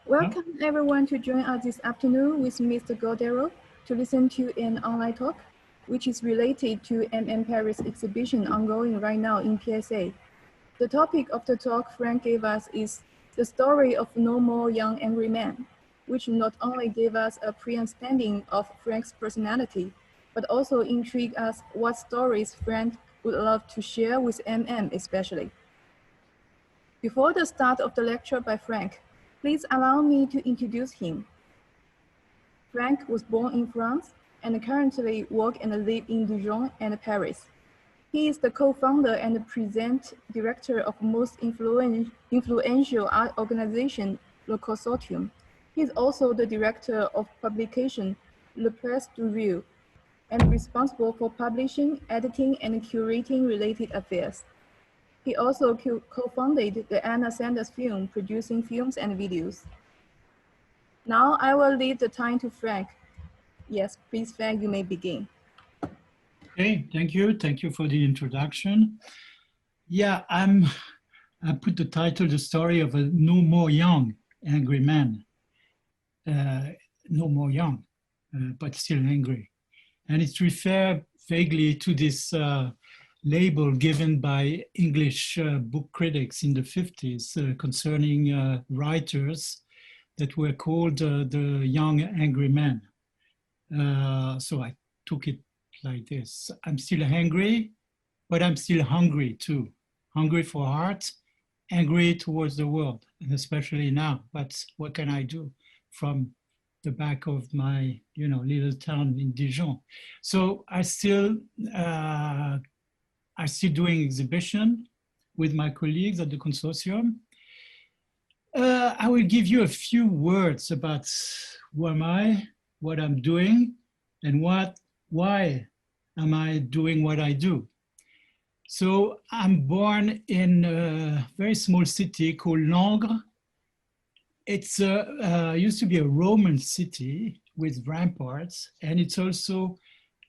Yeah. Welcome everyone to join us this afternoon with Mr. Gautherot to listen to an online talk, which is related to Paris exhibition ongoing right now in PSA. The topic of the talk Frank gave us is the story of No More Young Angry Men, which not only gave us a pre-understanding of Frank's personality, but also intrigued us what stories Frank would love to share with especially. Before the start of the lecture by Frank, please allow me to introduce him. Frank was born in France and currently works and lives in Dijon and Paris. He is the co-founder and present director of most influential art organization, the Consortium. He is also the director of publication, Le Presse du Rue, and responsible for publishing, editing, and curating related affairs. He also co-founded the Anna Sanders Film, producing films and videos. Now I will leave the time to Frank. Yes, please, Frank, you may begin. Okay, thank you. Thank you for the introduction. Yeah, I put the title, The Story of a No More Young Angry Man. No more young, but still angry. And it refers vaguely to this label given by English book critics in the 50s concerning writers that were called the young angry men. So I took it like this. I'm still angry, but I'm still hungry too. Hungry for art, angry towards the world, and especially now. But what can I do from the back of my, little town in Dijon? So I still doing exhibition with my colleagues at the Consortium. I will give you a few words about who am I, what I'm doing, and why am I doing what I do. So I'm born in a very small city called Langres. It's used to be a Roman city with ramparts, and it's also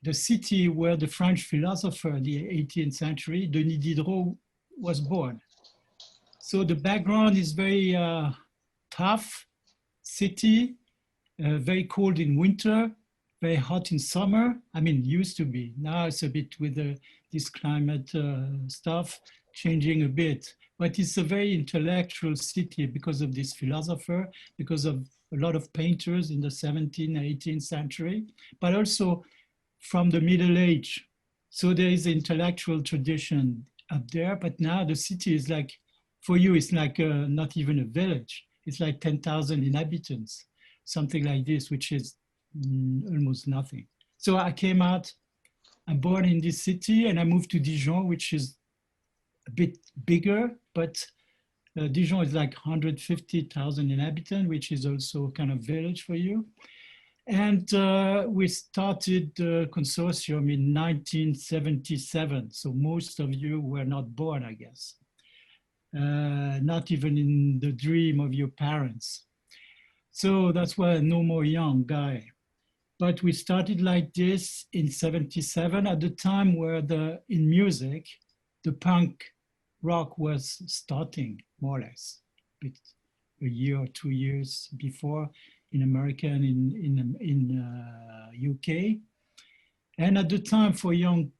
the city where the French philosopher in the 18th century, Denis Diderot, was born. So the background is very tough city, very cold in winter, very hot in summer. I mean, used to be. Now it's a bit with this climate stuff changing a bit. But it's a very intellectual city because of this philosopher, because of a lot of painters in the 17th, 18th century, but also from the Middle Age. So there is an intellectual tradition up there, but now the city is like, for you, it's like not even a village. It's like 10,000 inhabitants, something like this, which is almost nothing. So I came out, I'm born in this city, and I moved to Dijon, which is a bit bigger, but Dijon is like 150,000 inhabitants, which is also kind of village for you. And we started the Consortium in 1977. So most of you were not born, I guess. Not even in the dream of your parents. So that's why No More Young guy. But we started like this in 77 at the time where in music, the punk rock was starting more or less, a year or 2 years before in America and in UK. And at the time for young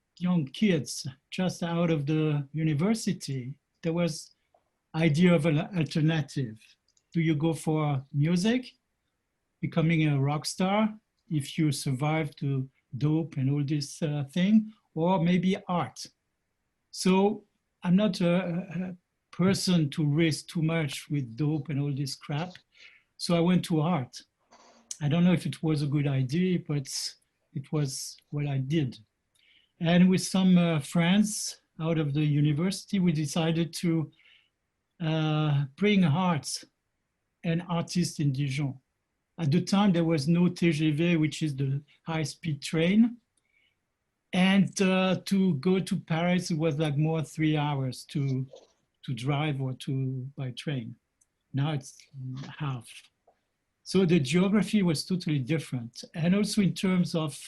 kids, just out of the university, there was idea of an alternative. Do you go for music, becoming a rock star, if you survive to dope and all this thing, or maybe art? So I'm not a person to risk too much with dope and all this crap. So I went to art. I don't know if it was a good idea, but it was what I did. And with some friends out of the university, we decided to bring art and artists in Dijon. At the time, there was no TGV, which is the high-speed train. And to go to Paris, it was like more 3 hours to drive or by train. Now it's half. So the geography was totally different. And also in terms of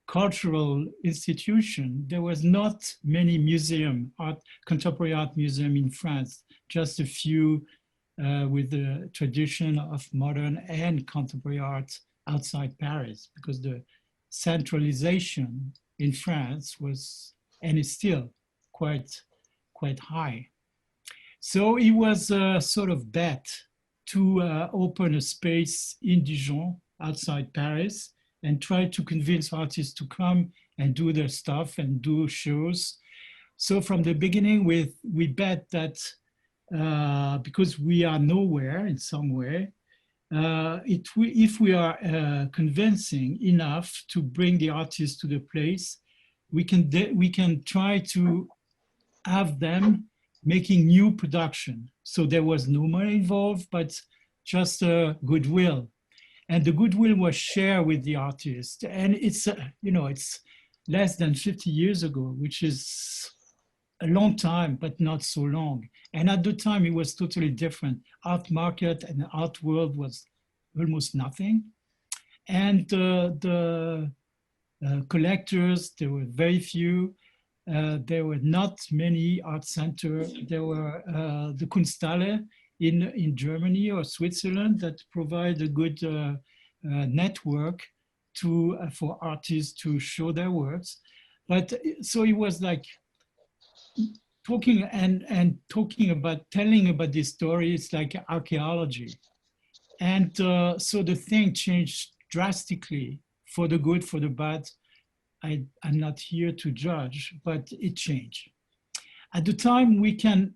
cultural institution, there was not many contemporary art museum in France, just a few with the tradition of modern and contemporary art outside Paris, because the centralization in France was, and is still quite high. So it was a sort of bet to open a space in Dijon outside Paris and try to convince artists to come and do their stuff and do shows. So from the beginning, we bet that because we are nowhere in some way, if we are convincing enough to bring the artists to the place, we can try to have them making new production. So there was no money involved, but just goodwill. And the goodwill was shared with the artist. And it's, it's less than 50 years ago, which is a long time, but not so long. And at the time, it was totally different. Art market and the art world was almost nothing. And the collectors, there were very few. There were not many art centers. There were the Kunsthalle in Germany or Switzerland that provide a good network for artists to show their works. But so it was like talking and talking about, telling about this story, it's like archaeology. And so the thing changed drastically, for the good, for the bad. I'm not here to judge, but it changed. At the time, we can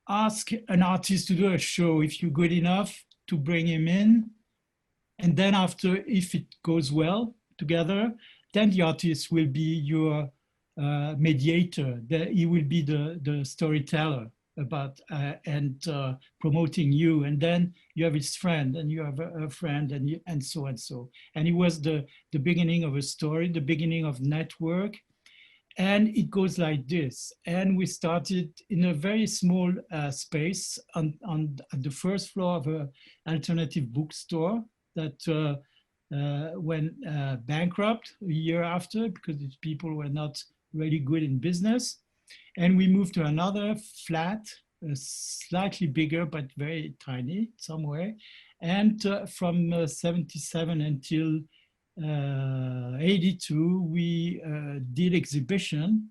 ask an artist to do a show if you're good enough to bring him in. And then after, if it goes well together, then the artist will be your mediator. He will be the storyteller about and promoting you. And then you have his friend, and you have a friend, and so and so. And it was the beginning of a story, the beginning of network. And it goes like this. And we started in a very small space at the first floor of an alternative bookstore that went bankrupt a year after because these people were not really good in business. And we moved to another flat, slightly bigger, but very tiny somewhere. And from 77 until 82, we did exhibition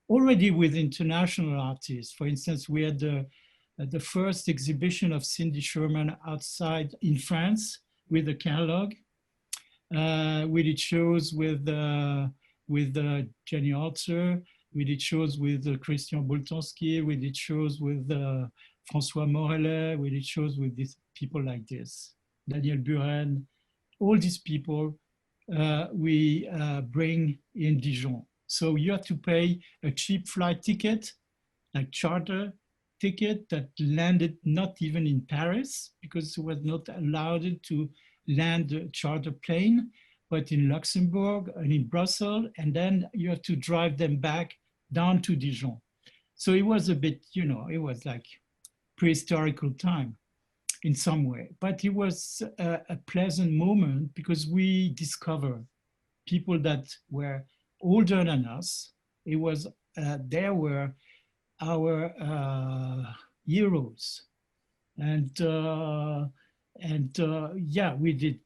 already with international artists. For instance, we had the first exhibition of Cindy Sherman outside in France with a catalog. We did shows with Jenny Alter. We did shows with Christian Boltanski. We did shows with François Morellet. We did shows with these people like this, Daniel Buren. All these people we bring in Dijon. So you have to pay a cheap flight ticket, like charter ticket that landed not even in Paris because it was not allowed to land a charter plane, but in Luxembourg and in Brussels. And then you have to drive them back down to Dijon. So it was a bit, it was like prehistorical time in some way, but it was a pleasant moment because we discovered people that were older than us. It was, they were our heroes. And yeah, we did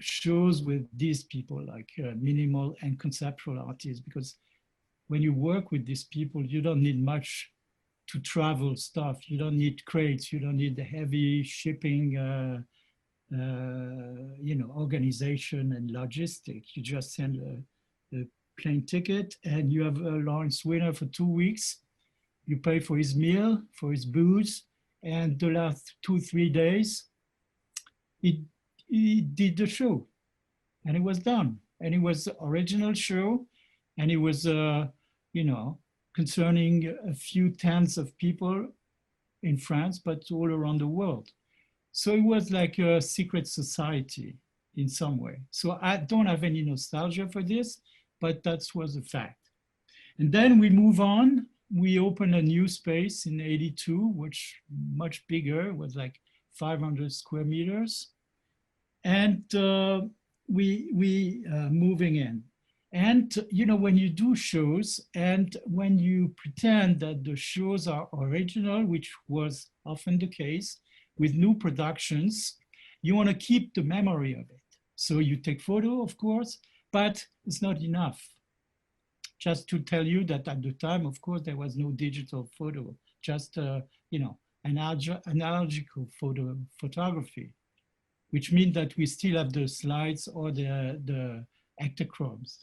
shows with these people like minimal and conceptual artists, because when you work with these people, you don't need much to travel stuff. You don't need crates. You don't need the heavy shipping, organization and logistics. You just send a plane ticket and you have Lawrence Winner for 2 weeks. You pay for his meal, for his booze, and the last 2-3 days, he did the show, and it was done. And it was the original show, and it was, concerning a few tens of people in France, but all around the world. So it was like a secret society in some way. So I don't have any nostalgia for this, but that was a fact. And then we move on. We opened a new space in 82, which much bigger, was like 500 square meters. And we moving in. And, you know, when you do shows and when you pretend that the shows are original, which was often the case with new productions, you want to keep the memory of it. So you take photo, of course, but it's not enough. Just to tell you that at the time, of course, there was no digital photo, just, you know, analogical photography, which means that we still have the slides or the ectochromes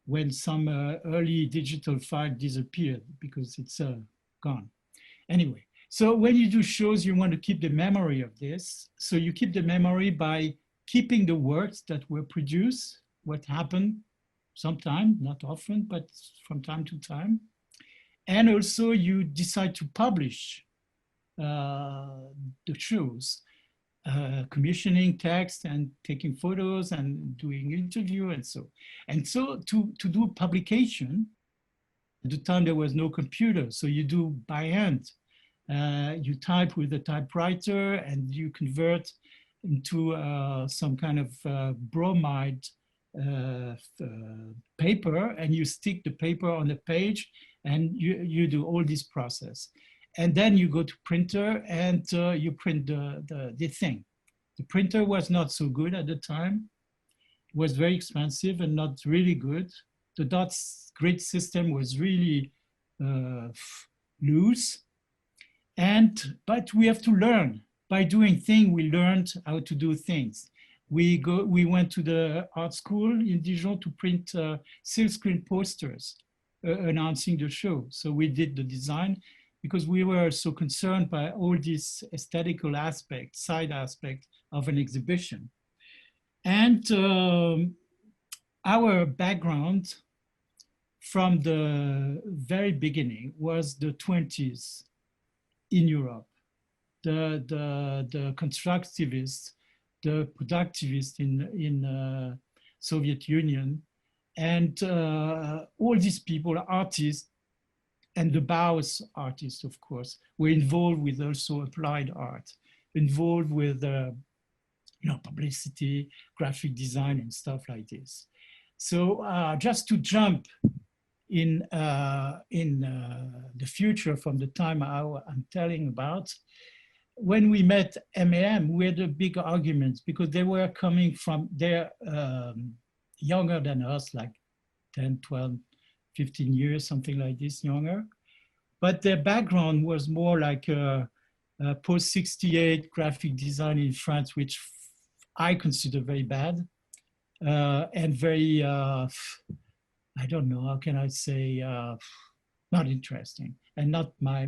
when some early digital file disappeared because it's gone. Anyway, so when you do shows, you want to keep the memory of this. So you keep the memory by keeping the works that were produced, what happened sometime, not often, but from time to time. And also you decide to publish the shows, commissioning text and taking photos and doing interview and so. And so to do publication, at the time there was no computer, so you do by hand. You type with a typewriter and you convert into some kind of bromide paper, and you stick the paper on the page and you do all this process. And then you go to printer and you print the thing. The printer was not so good at the time. It was very expensive and not really good. The dot grid system was really loose. But we have to learn. By doing things, we learned how to do things. We went to the art school in Dijon to print silkscreen posters announcing the show. So we did the design because we were so concerned by all these aesthetical aspects, side aspects of an exhibition. And our background from the very beginning was the 20s in Europe. The constructivists, the productivists in Soviet Union, and all these people, artists, and the Bauhaus artists, of course, were involved with also applied art, involved with you know, publicity, graphic design, and stuff like this. So just to jump in the future from the time I'm telling about, when we met MAM, we had a big argument because they were coming from, they're younger than us, like 10, 12, 15 years, something like this, younger. But their background was more like post-68 graphic design in France, which I consider very bad and very, I don't know, how can I say, not interesting and not my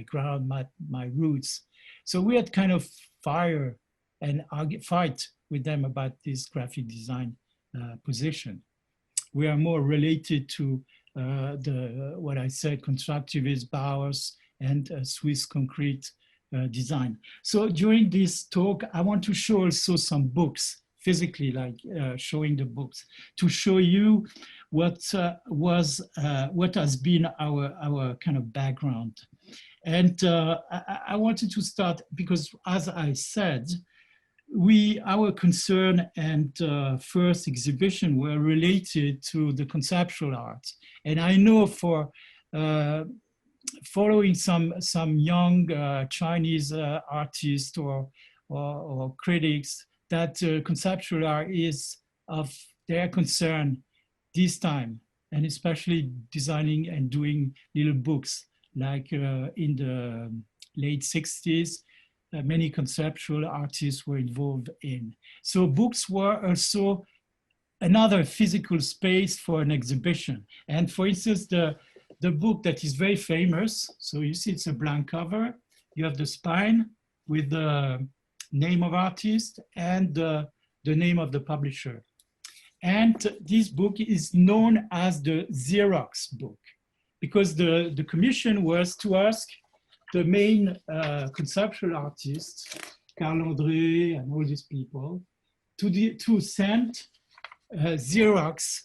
ground, my roots. So we had kind of fight with them about this graphic design position. We are more related to what I said, constructivist Bauhaus and Swiss concrete design. So during this talk, I want to show also some books, physically, like showing the books, to show you what has been our kind of background. And I wanted to start because, as I said, our concern and first exhibition were related to the conceptual art. And I know for following some young Chinese artists or critics, that conceptual art is of their concern this time, and especially designing and doing little books like in the late 60s, many conceptual artists were involved in. So books were also another physical space for an exhibition. And for instance, the book that is very famous, so you see it's a blank cover, you have the spine with the name of artist and the name of the publisher. And this book is known as the Xerox book because the commission was to ask the main conceptual artists, Carl André and all these people, to send Xerox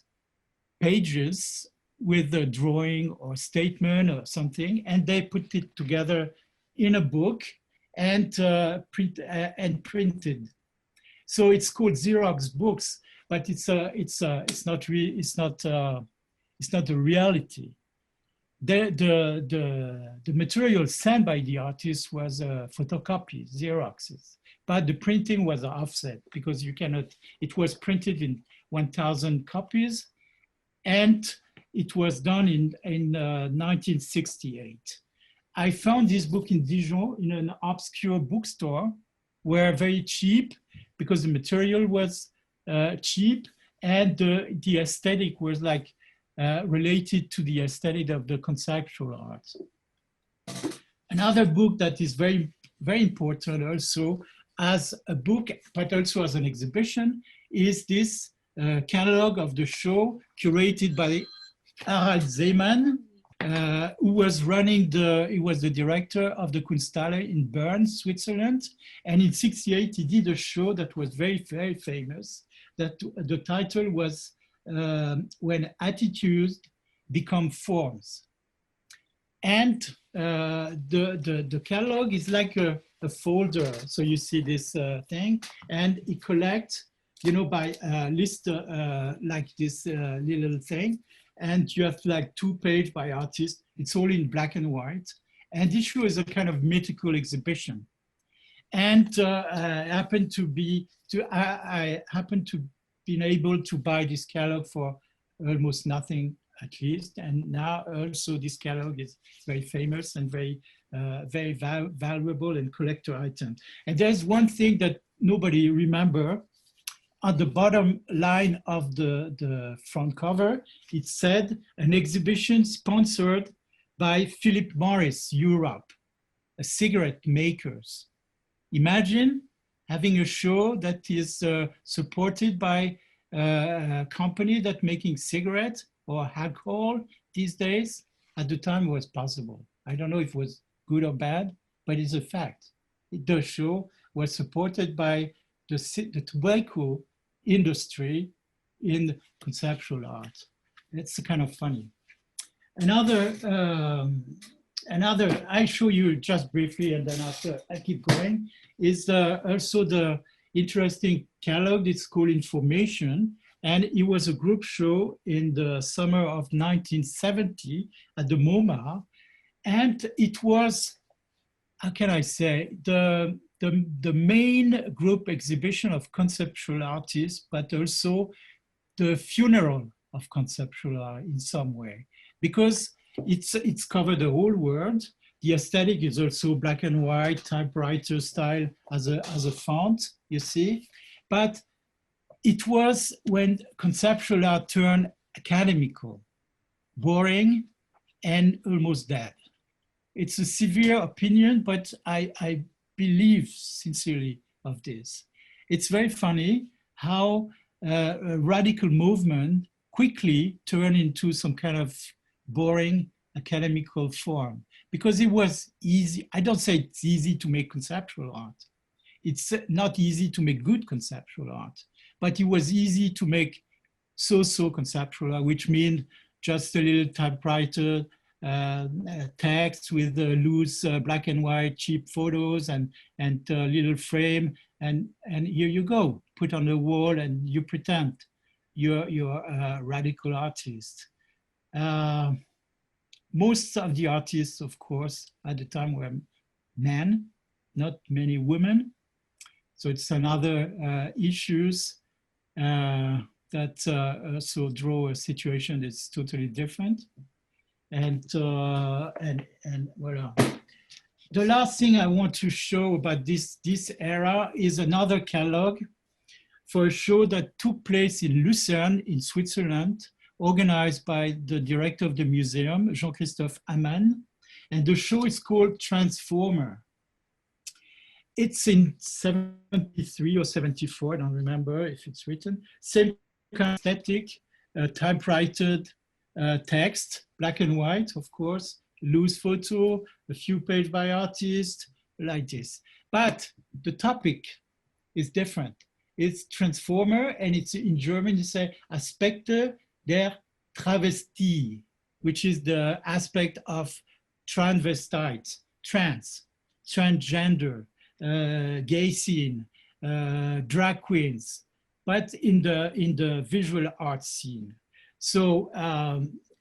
pages with a drawing or statement or something, and they put it together in a book and printed. So it's called Xerox books, but it's not a reality. The material sent by the artist was photocopies, Xeroxes, but the printing was offset because you cannot, it was printed in 1,000 copies, and it was done in 1968. I found this book in Dijon in an obscure bookstore, where very cheap, because the material was cheap, and the aesthetic was like related to the aesthetic of the conceptual art. Another book that is very, very important also as a book, but also as an exhibition, is this catalog of the show curated by Harald Seemann, who was running he was the director of the Kunsthalle in Bern, Switzerland. And in '68, he did a show that was very, very famous, that the title was When Attitudes Become Forms. And the catalog is like a folder. So you see this thing, and it collects, you know, by list like this little thing. And you have like 2 pages by artists. It's all in black and white. And this show is a kind of mythical exhibition. And I happened to be able to buy this catalog for almost nothing, at least. And now also this catalog is very famous and very, very valuable and collector item. And there's one thing that nobody remember. On the bottom line of the front cover, it said an exhibition sponsored by Philip Morris Europe, a cigarette makers. Imagine having a show that is supported by a company that making cigarettes or alcohol these days. At the time, it was possible. I don't know if it was good or bad, but it's a fact. The show was supported by the tobacco industry in conceptual art. It's kind of funny. Another, I show you just briefly, and then after I keep going, is also the interesting catalog. It's called Information, and it was a group show in the summer of 1970 at the MoMA, and it was, how can I say, the main group exhibition of conceptual artists, but also the funeral of conceptual art in some way, because it's covered the whole world. The aesthetic is also black and white, typewriter style as a font, you see. But it was when conceptual art turned academical, boring, and almost dead. It's a severe opinion, but I believe sincerely of this. It's very funny how a radical movement quickly turned into some kind of boring academical form, because it was easy. I don't say it's easy to make conceptual art. It's not easy to make good conceptual art, but it was easy to make so-so conceptual art, which means just a little typewriter text with loose black and white cheap photos and little frame, and here you go, put on the wall, and you pretend you're a radical artist. Most of the artists, of course, at the time were men, not many women. So it's another issues that also draw a situation that's totally different. And voilà. The last thing I want to show about this era is another catalog for a show that took place in Lucerne in Switzerland, organized by the director of the museum, Jean-Christophe Amann. And the show is called Transformer. It's in 73 or 74, I don't remember if it's written. Same kind of aesthetic, typewriter text, black and white, of course, loose photo, a few pages by artists, like this. But the topic is different. It's Transformer, and it's in German, you say Aspekte der Travestie, which is the aspect of transvestites, transgender, gay scene, drag queens, but in the visual art scene. So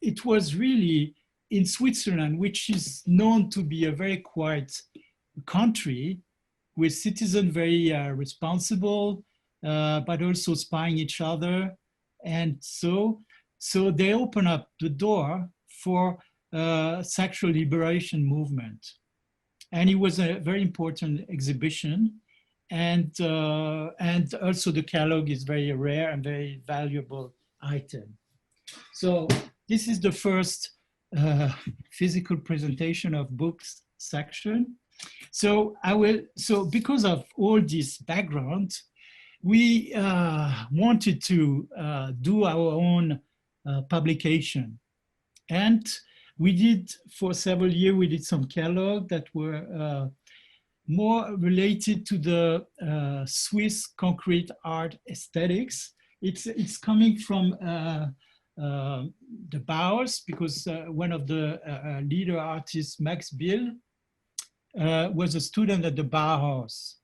it was really in Switzerland, which is known to be a very quiet country, with citizens very responsible, but also spying each other. And so they open up the door for sexual liberation movement. And it was a very important exhibition. And also the catalog is very rare and very valuable item. So this is the first physical presentation of books section. So because of all this background, we wanted to do our own publication. And we did, for several years, we did some catalog that were more related to the Swiss concrete art aesthetics. It's coming from the Bauhaus, because one of the leader artists, Max Bill, was a student at the Bauhaus.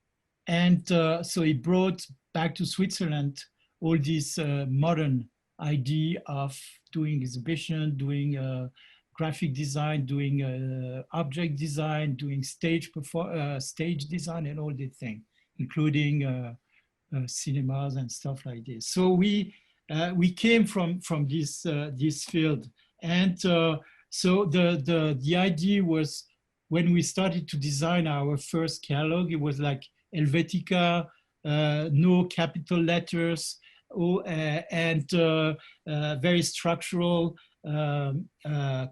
And so he brought back to Switzerland all this modern idea of doing exhibition, doing graphic design, doing object design, doing stage design and all these things, including cinemas and stuff like this. So we came from this field. And so the idea was, when we started to design our first catalog, it was like Helvetica, no capital letters, and very structural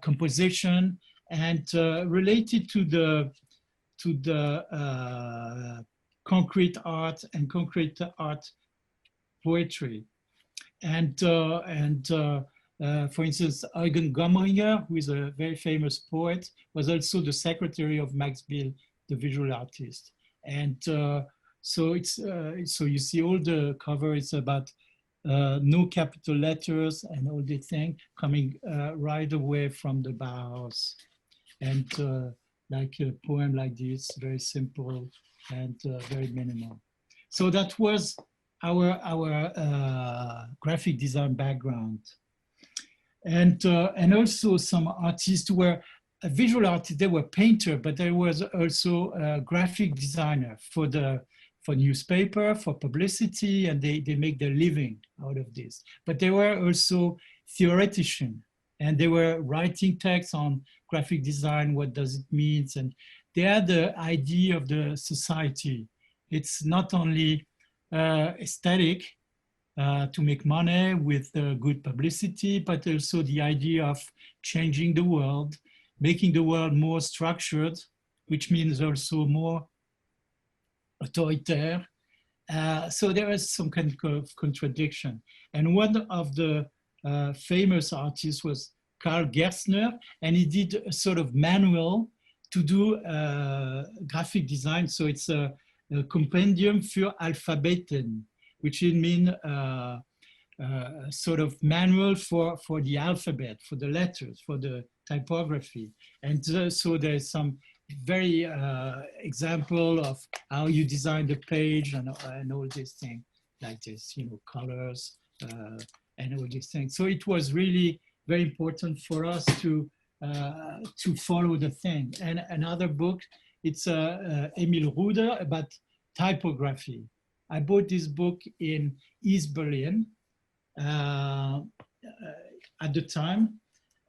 composition, and related to the concrete art and concrete art poetry. And for instance, Eugen Gomringer, who is a very famous poet, was also the secretary of Max Bill, the visual artist. And so you see all the cover is about no capital letters and all the thing coming right away from the Bauhaus. And like a poem like this, very simple and very minimal. So that was our graphic design background. And also some artists who were visual artists, they were painter, but there was also a graphic designer for newspaper, for publicity, and they make their living out of this. But they were also theoreticians, and they were writing texts on graphic design, what does it mean? And they had the idea of the society. It's not only aesthetic, to make money with good publicity, but also the idea of changing the world, making the world more structured, which means also more autoritaire. So there is some kind of contradiction. And one of the famous artists was Karl Gerstner, and he did a sort of manual to do graphic design. So it's a Compendium für Alphabeten, which means sort of manual for the alphabet, for the letters, for the typography. And so there's some very example of how you design the page and all these things like this, you know, colors and all these things. So it was really very important for us to follow the thing. And another book, it's Emil Ruder about typography. I bought this book in East Berlin at the time,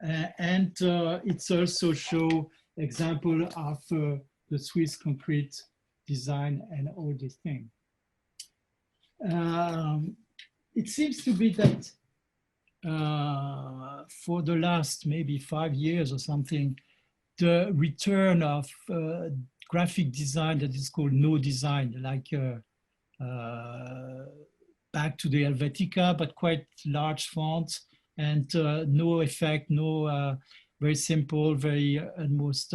and it's also show example of the Swiss concrete design and all these things. It seems to be that for the last maybe 5 years or something, the return of graphic design that is called no design, like back to the Helvetica, but quite large fonts and no effect, no very simple, very almost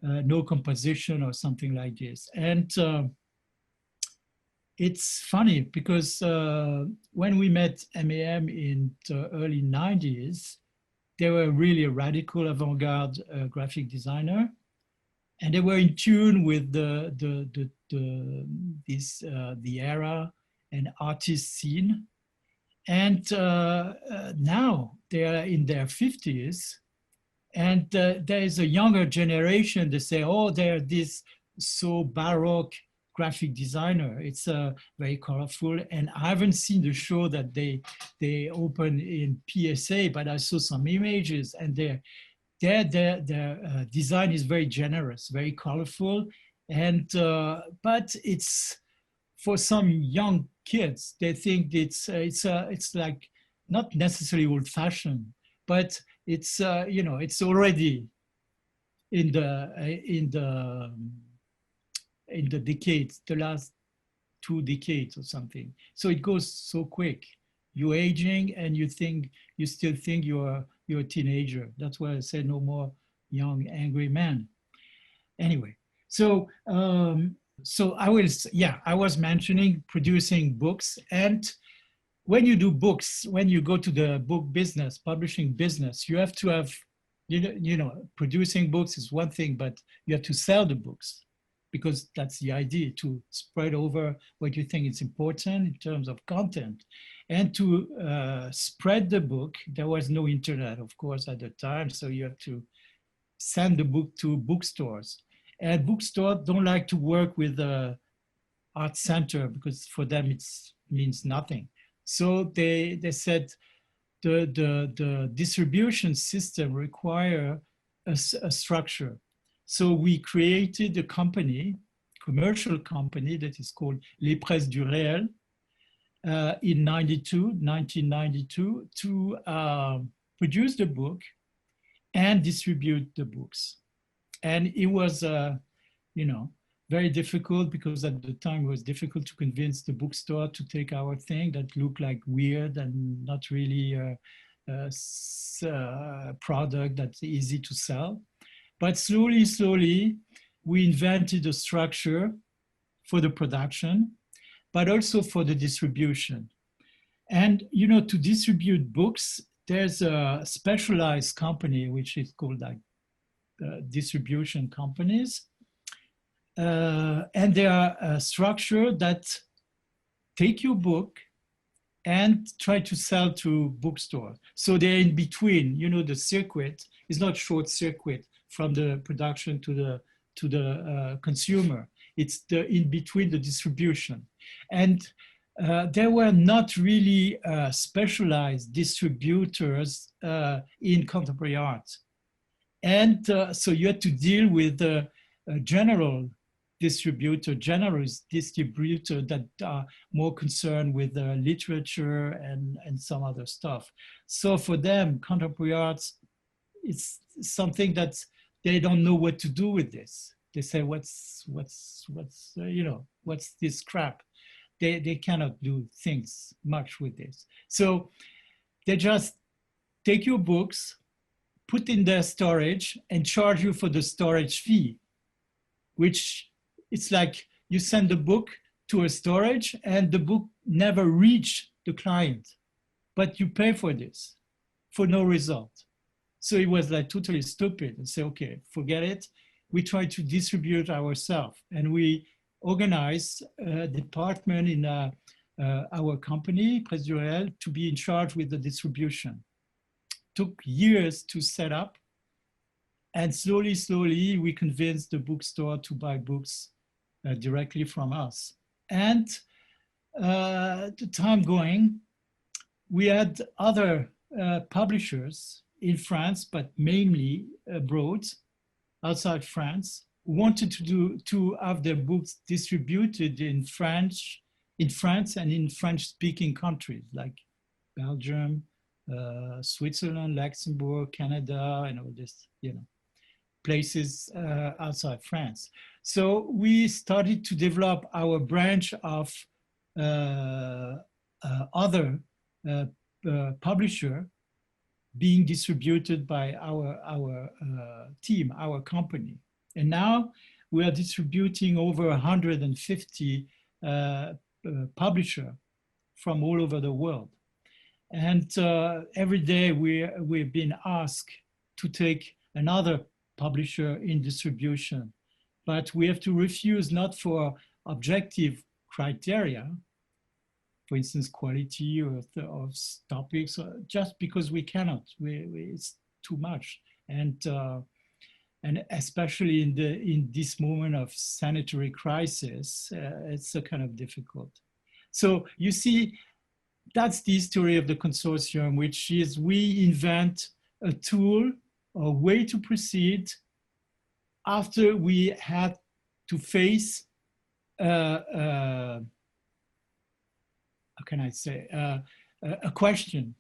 no composition or something like this. And it's funny because when we met MAM in the early 90s, they were really a radical avant-garde graphic designer. And they were in tune with the era and artist scene. And now they are in their 50s. And there is a younger generation that say, oh, they're this so baroque graphic designer. It's very colorful. And I haven't seen the show that they opened in PSA, but I saw some images, and their design is very generous, very colorful. And but it's for some young kids, they think it's like not necessarily old-fashioned, but it's it's already in the decades, the last 2 decades or something. So it goes so quick. You're aging, and you still think you're a teenager. That's why I say no more young angry men. Anyway, so I was mentioning producing books. And when you do books, when you go to the book business, publishing business, you have to have, producing books is one thing, but you have to sell the books, because that's the idea, to spread over what you think is important in terms of content. And to spread the book, there was no internet, of course, at the time, so you have to send the book to bookstores. And bookstores don't like to work with the art center, because for them it means nothing. So they said the distribution system require a structure. So we created a company, commercial company, that is called Les Presses du Réel in 1992, to produce the book and distribute the books. And it was, very difficult, because at the time it was difficult to convince the bookstore to take our thing that looked like weird and not really a product that's easy to sell. But slowly, we invented a structure for the production, but also for the distribution. And, to distribute books, there's a specialized company, which is called like distribution companies. And they are a structure that take your book and try to sell to bookstores. So they're in between, the circuit is not short circuit from the production to the consumer. It's in between the distribution. And there were not really specialized distributors in contemporary art. And so you had to deal with a generalist distributor that are more concerned with literature and some other stuff. So for them, contemporary arts, it's something that they don't know what to do with this. They say, what's this crap? They cannot do things much with this. So they just take your books, put in their storage, and charge you for the storage fee, which it's like you send the book to a storage and the book never reached the client, but you pay for this for no result. So it was like totally stupid, and say, okay, forget it. We try to distribute ourselves, and we organize a department in our company, Presses du Réel, to be in charge with the distribution. Took years to set up, and slowly we convinced the bookstore to buy books directly from us. And the time going, we had other publishers in France, but mainly abroad, outside France, who wanted to have their books distributed in France and in French-speaking countries like Belgium, Switzerland, Luxembourg, Canada, and all this, places outside France. So we started to develop our branch of other publisher being distributed by our team, our company. And now we are distributing over 150 publishers from all over the world. And every day we've been asked to take another publisher in distribution, but we have to refuse, not for objective criteria, for instance, quality of topics, just because we cannot. It's too much, and especially in this moment of sanitary crisis, it's a kind of difficult. So you see, that's the history of the consortium, which is we invent a tool, a way to proceed after we had to face how can I say, a question.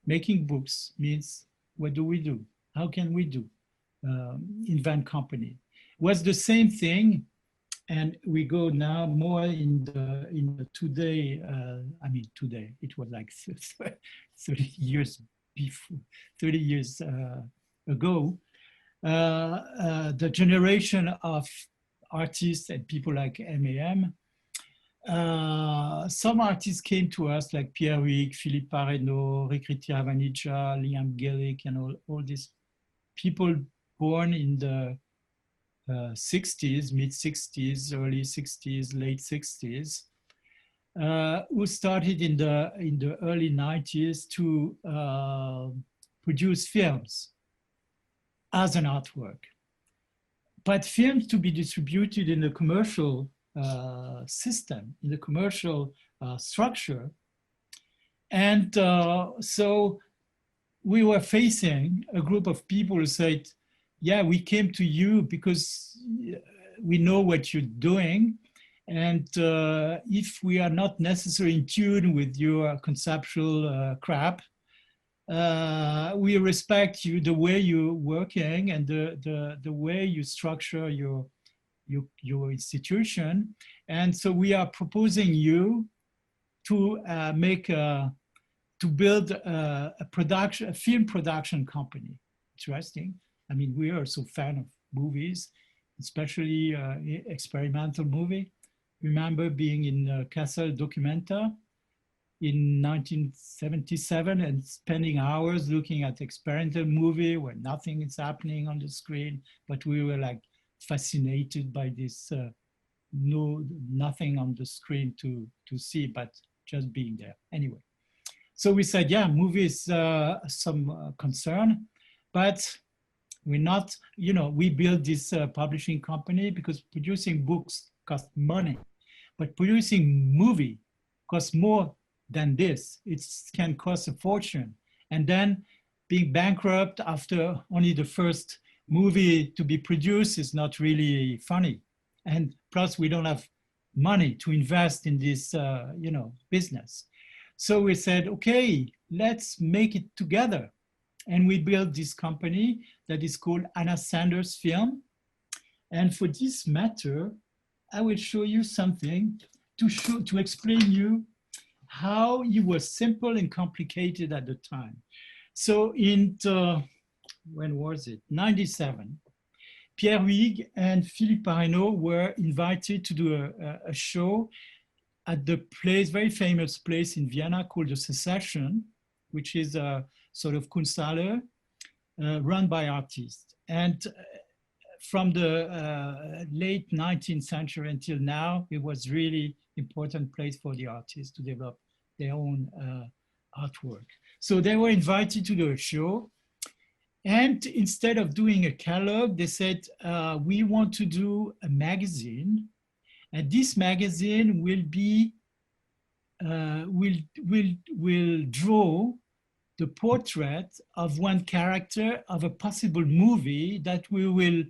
Making books means, what do we do? How can we do? Invent company. Was the same thing, and we go now more in the today. I mean, today it was like 30 years before, 30 years ago. The generation of artists and people like MAM. Some artists came to us like Pierre Huyghe, Philippe Parreno, Rikriti Ravanija, Liam Gillick, and all these people born in the 60s, mid 60s, early 60s, late 60s, who started in the early 90s to produce films as an artwork. But films to be distributed in the commercial system, in the commercial structure. And so we were facing a group of people who said, yeah, we came to you because we know what you're doing. And if we are not necessarily in tune with your conceptual crap, we respect you, the way you're working and the way you structure your institution. And so we are proposing you to to build a film production company. Interesting. I mean, we are also fan of movies, especially experimental movie. Remember being in Castle Documenta in 1977 and spending hours looking at experimental movie where nothing is happening on the screen, but we were like fascinated by this nothing on the screen to see, but just being there. Anyway, so we said, yeah, movies some concern, but we're not, you know, we built this publishing company because producing books cost money, but producing movie costs more than this. It can cost a fortune. And then being bankrupt after only the first movie to be produced is not really funny. And plus we don't have money to invest in this you know, business. So we said, okay, let's make it together. And we built this company that is called Anna Sanders Film. And for this matter, I will show you something to explain you how it was simple and complicated at the time. So in when was it? 97. Pierre Huyghe and Philippe Parreno were invited to do a show at the place, very famous place in Vienna called the Secession, which is a sort of Kunsthalle run by artists. And from the late 19th century until now, it was really important place for the artists to develop their own artwork. So they were invited to do a show. And instead of doing a catalog, they said, we want to do a magazine. And this magazine will be, will draw the portrait of one character of a possible movie that we will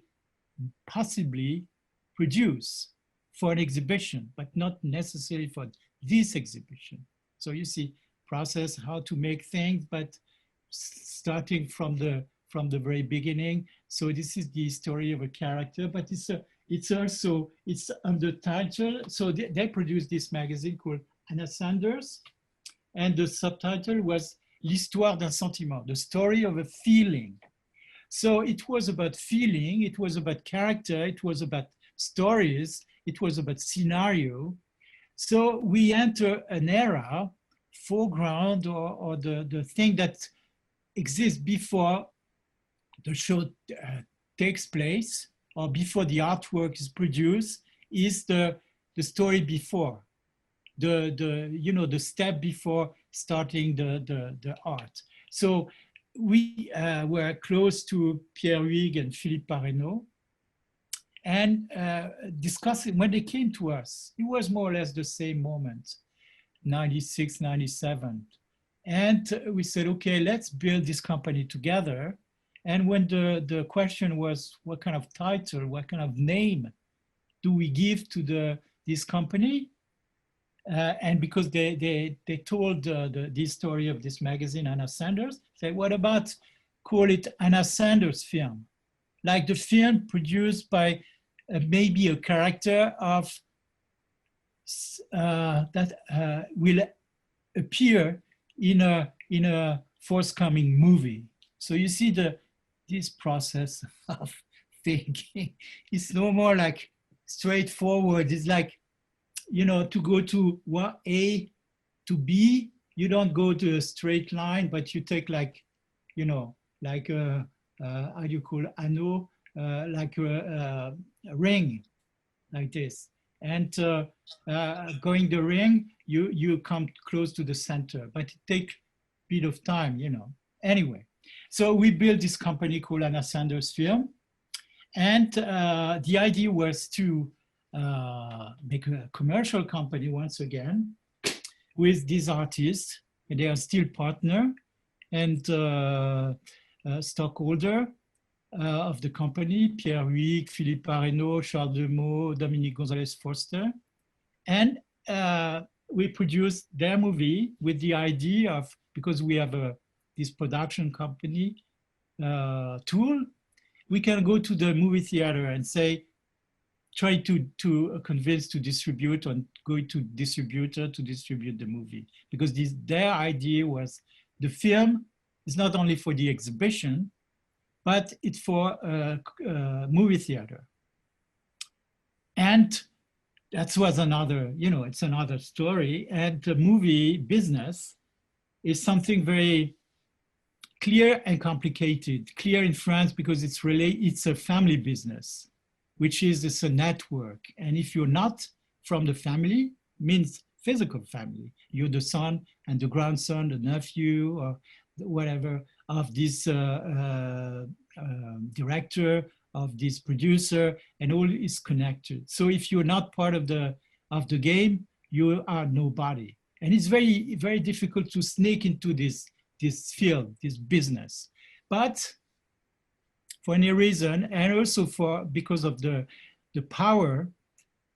possibly produce for an exhibition, but not necessarily for this exhibition. So you see, process how to make things, but starting from the very beginning. So this is the story of a character, but it's also undertitled. So they produced this magazine called Anna Sanders, and the subtitle was L'histoire d'un sentiment, the story of a feeling. So it was about feeling, it was about character, it was about stories, it was about scenario. So we enter an era, foreground, or the thing that exists before the show takes place, or before the artwork is produced, is the story before. the step before starting the art. So we were close to Pierre Huyghe and Philippe Parreno, and discussing, when they came to us, it was more or less the same moment, 96, 97. And we said, okay, let's build this company together. And when the question was, what kind of title, what kind of name do we give to this company? And because they told the story of this magazine, Anna Sanders, say, what about call it Anna Sanders film? Like the film produced by maybe a character of that will appear in a forthcoming movie. So you see this process of thinking is no more like straightforward. It's like, to go to A to B, you don't go to a straight line, but you take like, like how do you call anneau, like a ring, like this. And going the ring, you come close to the center, but it takes a bit of time, Anyway, so we built this company called Anna Sanders Film. And the idea was to make a commercial company once again with these artists, and they are still partner and stockholder of the company, Pierre Huyghe, Philippe Parreno, Charles Demeaux, Dominique Gonzalez-Foerster. And we produced their movie with the idea of, because we have this production company tool, we can go to the movie theater and say, try to convince to distribute, and go to distributor to distribute the movie. Because their idea was the film is not only for the exhibition, but it's for movie theater. And that was another, it's another story. And the movie business is something very clear and complicated. Clear in France because it's a family business, which is it's a network. And if you're not from the family, means physical family. You're the son and the grandson, the nephew, or whatever of this director, of this producer, and all is connected. So if you're not part of the game, you are nobody. And it's very, very difficult to sneak into this field, this business. But for any reason, and also because of the power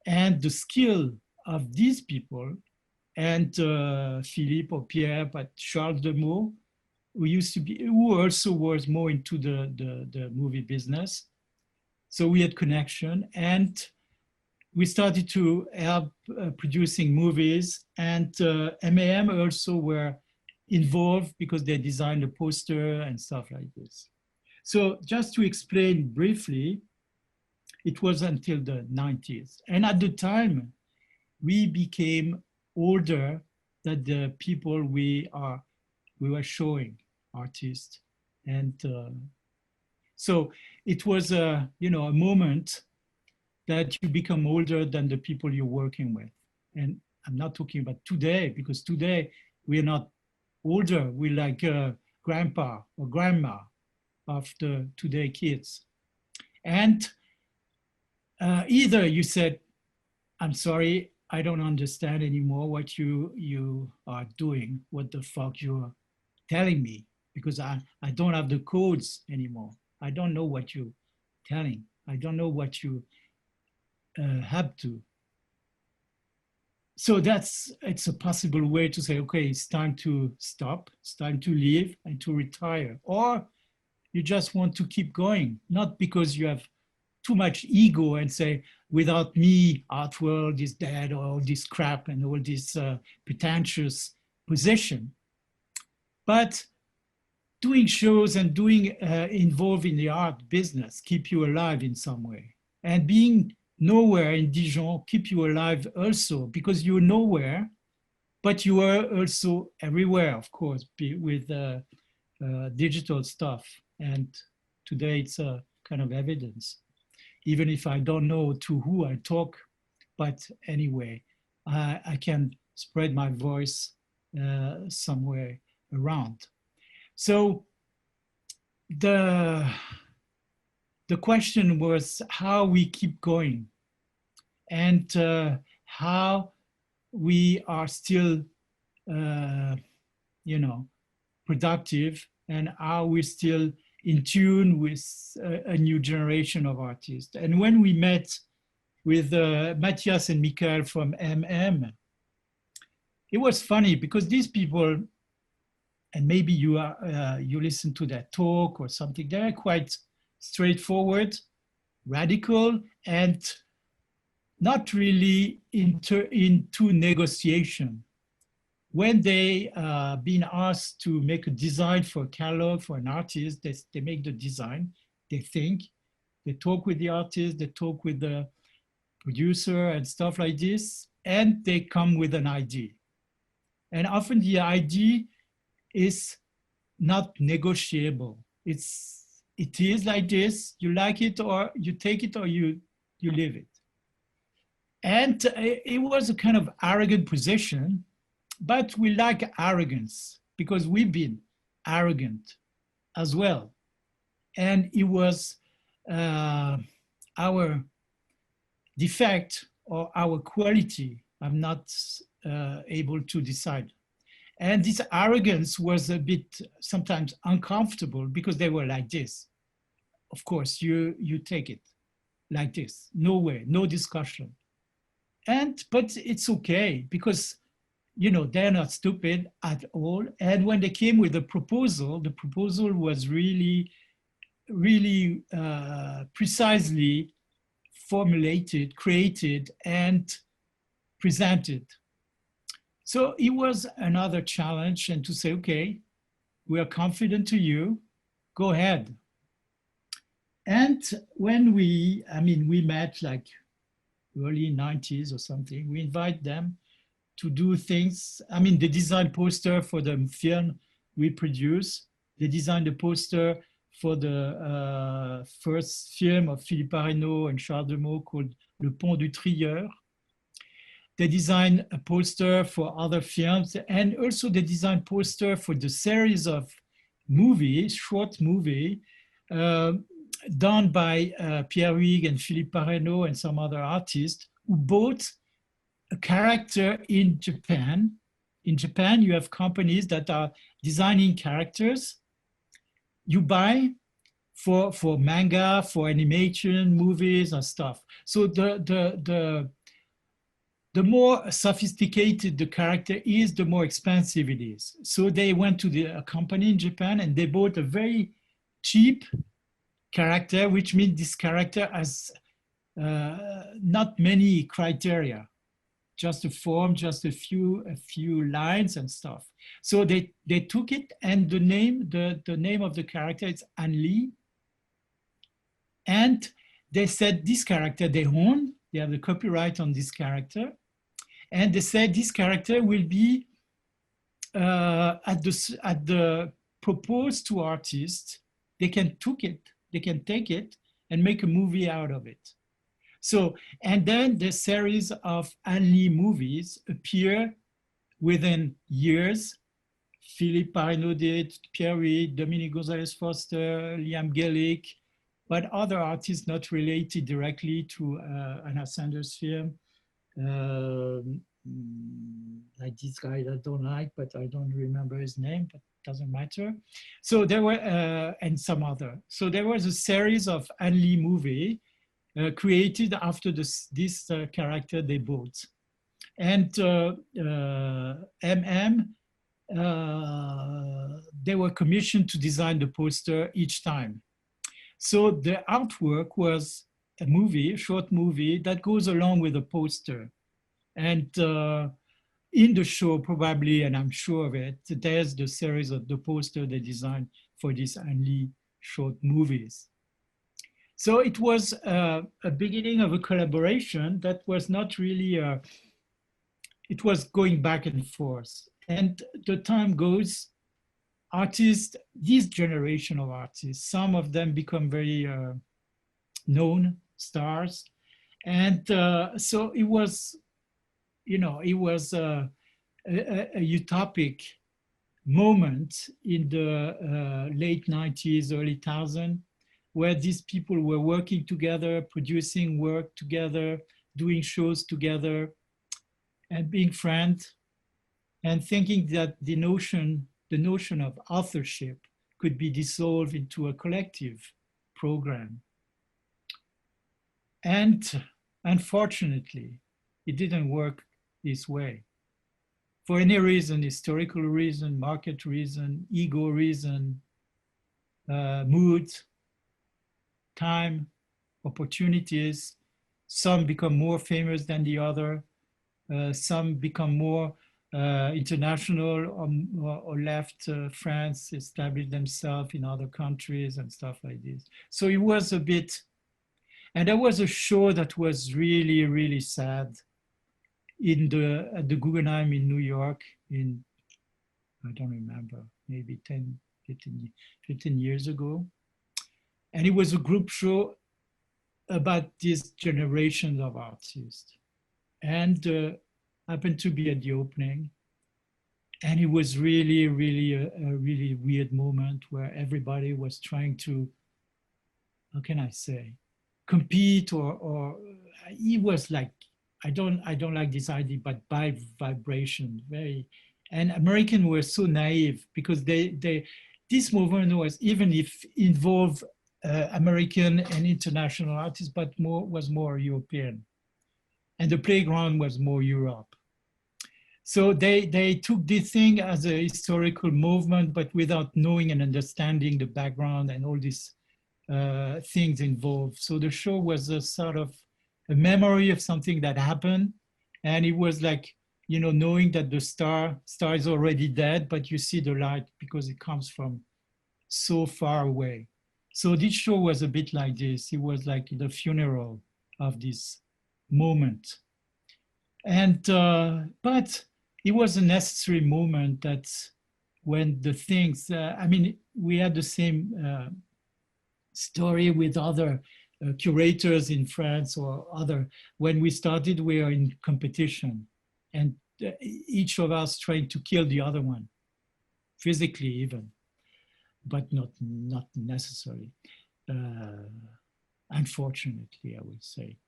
and the skill of these people, and Philippe or Pierre, but Charles Demeaux, who also was more into the movie business. So we had connection, and we started to help producing movies, and MAM also were involved because they designed a poster and stuff like this. So just to explain briefly, it was until the 90s. And at the time, we became older than the people we were showing, artists. And so it was a moment that you become older than the people you're working with. And I'm not talking about today, because today we're not older, we're like grandpa or grandma of the today kids. And either you said, I'm sorry, I don't understand anymore what you are doing, what the fuck you're telling me, because I don't have the codes anymore. I don't know what you're telling. I don't know what you have to. So it's a possible way to say, okay, it's time to stop, it's time to leave and to retire. Or you just want to keep going, not because you have too much ego and say, without me, art world is dead, or all this crap and all this pretentious position. But doing shows and doing involved in the art business keep you alive in some way. And being nowhere in Dijon keep you alive also, because you're nowhere, but you are also everywhere, of course, with digital stuff. And today it's a kind of evidence, even if I don't know to who I talk, but anyway, I can spread my voice somewhere around. So the question was how we keep going and how we are still, you know, productive, and how we're still in tune with a new generation of artists. And when we met with Matthias and Michael from MM, it was funny because these people, and maybe you listen to that talk or something, they're quite straightforward, radical, and not really into negotiation. When they been asked to make a design for a catalog for an artist, they make the design, they think, they talk with the artist, they talk with the producer and stuff like this, and they come with an idea. And often the idea is not negotiable. It is like this, you like it or you take it or you leave it. And it was a kind of arrogant position, but we like arrogance because we've been arrogant as well. And it was our defect or our quality. I'm not able to decide. And this arrogance was a bit sometimes uncomfortable because they were like this. Of course, you take it like this, no way, no discussion. But it's okay because, you know, they're not stupid at all. And when they came with the proposal was really, really precisely formulated, created, and presented. So it was another challenge, and to say, okay, we are confident to you, go ahead. And when we met like early 90s or something, we invite them to do things. I mean, they designed poster for the film we produce. They designed a poster for the first film of Philippe Arnaud and Charles Demeaux called Le Pont du Trieur. They designed a poster for other films, and also they designed poster for the series of movies, short movie, done by Pierre Huyghe and Philippe Arnaud and some other artists who bought a character in Japan. In Japan, you have companies that are designing characters. You buy for manga, for animation, movies and stuff. So the more sophisticated the character is, the more expensive it is. So they went to a company in Japan and they bought a very cheap character, which means this character has not many criteria, just a form, just a few lines and stuff. So they took it, and the name of the character is An Li. And they said this character they own, they have the copyright on this character. And they said this character will be at the proposed to artists, they can take it and make a movie out of it. So, and then the series of An Li movies appear within years. Philippe Arnaud did, Pierre Huyghe, Dominique Gonzalez-Foster, Liam Gillick, but other artists not related directly to Anna Sanders' film. Like this guy that I don't like, but I don't remember his name, but it doesn't matter. So there were, and some other. So there was a series of An Li movie created after this character they bought. And MM, they were commissioned to design the poster each time. So the artwork was a movie, a short movie that goes along with the poster. And in the show, probably, and I'm sure of it, there's the series of the poster they designed for these An Li short movies. So it was a beginning of a collaboration that was not really, it was going back and forth. And the time goes, artists, this generation of artists, some of them become very known stars. And so it was you know, it was a utopic moment in the late 90s, early 2000s, where these people were working together, producing work together, doing shows together, and being friends, and thinking that the notion of authorship could be dissolved into a collective program. And unfortunately, it didn't work this way. For any reason, historical reason, market reason, ego reason, mood, time, opportunities, some become more famous than the other, some become more international or left France, established themselves in other countries and stuff like this. So it was a bit, and there was a show that was really, really sad at the Guggenheim in New York in, I don't remember, maybe 10, 15 years ago. And it was a group show about this generation of artists. And happened to be at the opening. And it was really, really a really weird moment where everybody was trying to, how can I say, compete or it was like, I don't like this idea, but by vibration, very, and Americans were so naive because this movement was, even if involved American and international artists, but was more European. And the playground was more Europe. So they took this thing as a historical movement, but without knowing and understanding the background and all these things involved. So the show was a sort of a memory of something that happened. And it was like, you know, knowing that the star is already dead, but you see the light because it comes from so far away. So this show was a bit like this. It was like the funeral of this moment. And, but it was a necessary moment that when the things, I mean, we had the same story with other curators in France or other, when we started, we were in competition and each of us trying to kill the other one, physically even, but not necessarily, unfortunately, I would say.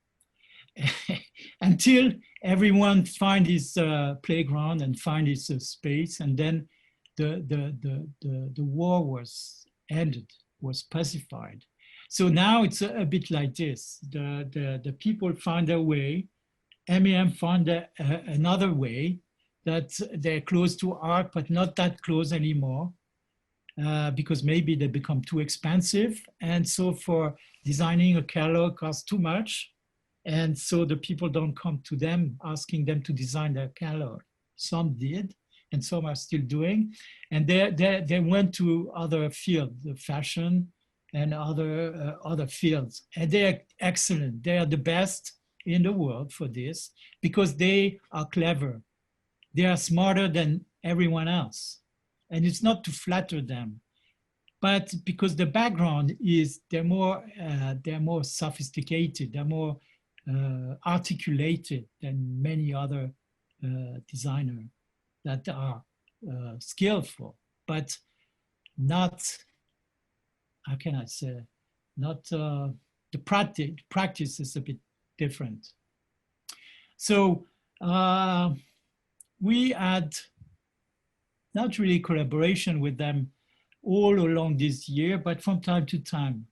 Until everyone find his playground and find his space, and then the war was ended, was pacified. So now it's a bit like this. The people find their way. MEM found another way, that they're close to art, but not that close anymore, because maybe they become too expensive. And so for designing a catalog costs too much. And so the people don't come to them asking them to design their catalog. Some did, and some are still doing. And they went to other fields, the fashion and other fields. And they're excellent. They are the best in the world for this because they are clever. They are smarter than everyone else. And it's not to flatter them, but because the background is, they're more sophisticated, they're more articulated than many other designers that are skillful, but not, how can I say, not, the practice is a bit different. So we had not really collaboration with them all along this year, but from time to time.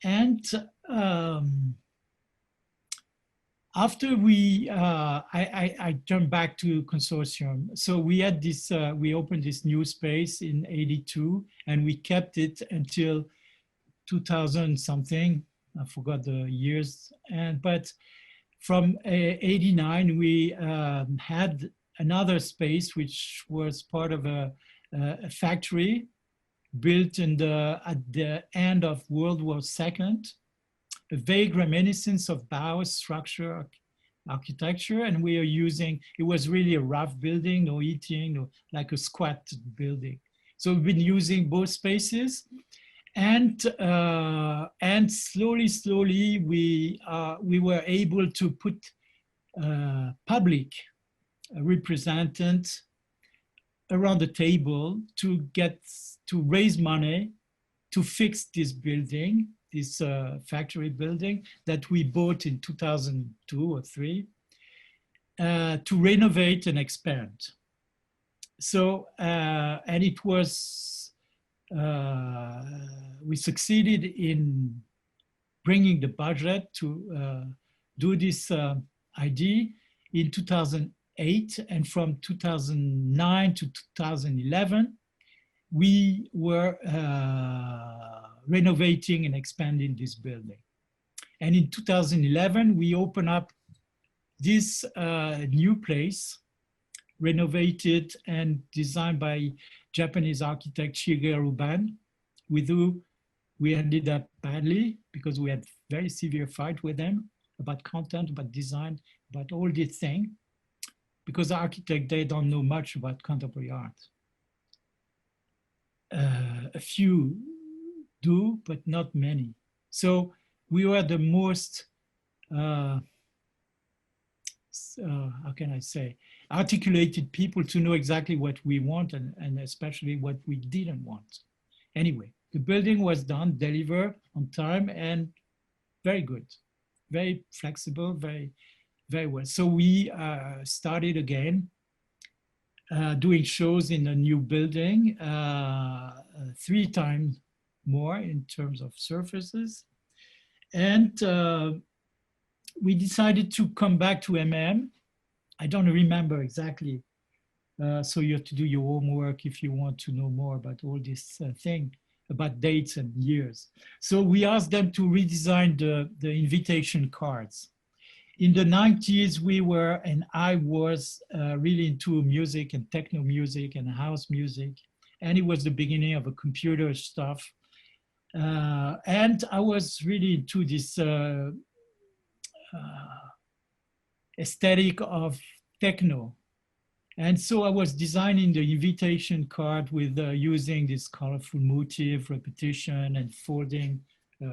And after I turned back to Consortium. So we had this, we opened this new space in '82 and we kept it until 2000 something, I forgot the years. But from '89, we had another space which was part of a factory built at the end of World War II, a vague reminiscence of Bauhaus structure architecture. And we are using, it was really a rough building, no heating, no, like a squat building. So we've been using both spaces. And slowly we were able to put public representatives around the table to raise money to fix this building, this factory building that we bought in 2002 or 3, to renovate and expand. So, and it was, we succeeded in bringing the budget to do this idea in 2008, and from 2009 to 2011, we were renovating and expanding this building. And in 2011, we opened up this new place, renovated and designed by Japanese architect Shigeru Ban, with who we ended up badly because we had very severe fight with them about content, about design, about all these things, because the architect, they don't know much about contemporary art. A few do, but not many. So we were the most, how can I say, articulated people to know exactly what we want and especially what we didn't want. Anyway, the building was done, delivered on time, and very good, very flexible, very, very well. So we started again doing shows in a new building, 3 times more in terms of surfaces. And we decided to come back to MM. I don't remember exactly. So you have to do your homework if you want to know more about all this thing, about dates and years. So we asked them to redesign the invitation cards. In the 90s, we were, and I was really into music and techno music and house music. And it was the beginning of a computer stuff. And I was really into this aesthetic of techno. And so I was designing the invitation card with using this colorful motif, repetition, and folding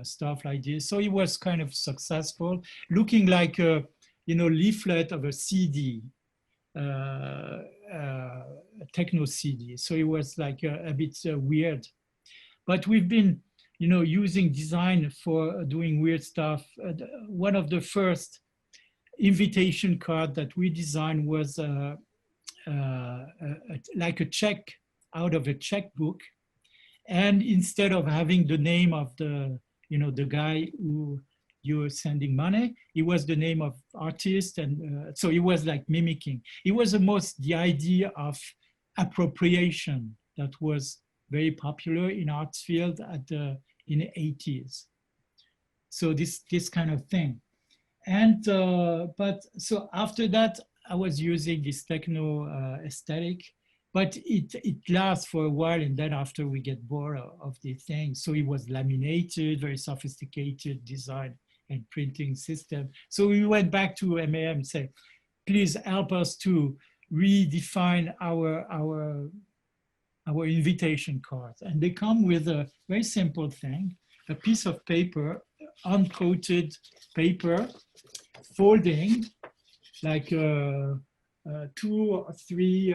stuff like this. So it was kind of successful, looking like a leaflet of a CD, a techno CD. So it was like a bit weird. But we've been, using design for doing weird stuff. One of the first invitation card that we designed was like a check out of a checkbook, and instead of having the name of the guy who you're sending money, it was the name of artist, and so it was like mimicking. It was the idea of appropriation that was very popular in arts field in the 80s. So this kind of thing. And but so after that, I was using this techno aesthetic, but it lasts for a while, and then after we get bored of the thing. So it was laminated, very sophisticated design and printing system. So we went back to MAM and said, please help us to redefine our invitation cards. And they come with a very simple thing, a piece of paper, uncoated paper, folding, like 2 or 3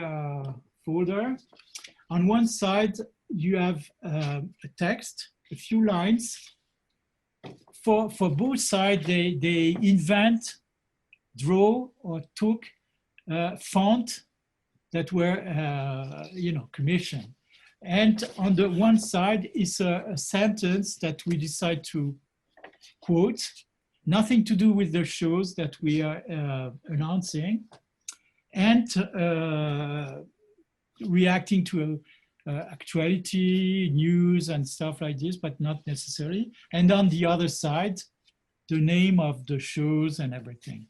folder. On one side, you have a text, a few lines. For both sides, they invent, draw, or took font that were, commissioned. And on the one side is a sentence that we decide to quote, nothing to do with the shows that we are announcing, and reacting to actuality, news, and stuff like this, but not necessarily. And on the other side, the name of the shows and everything.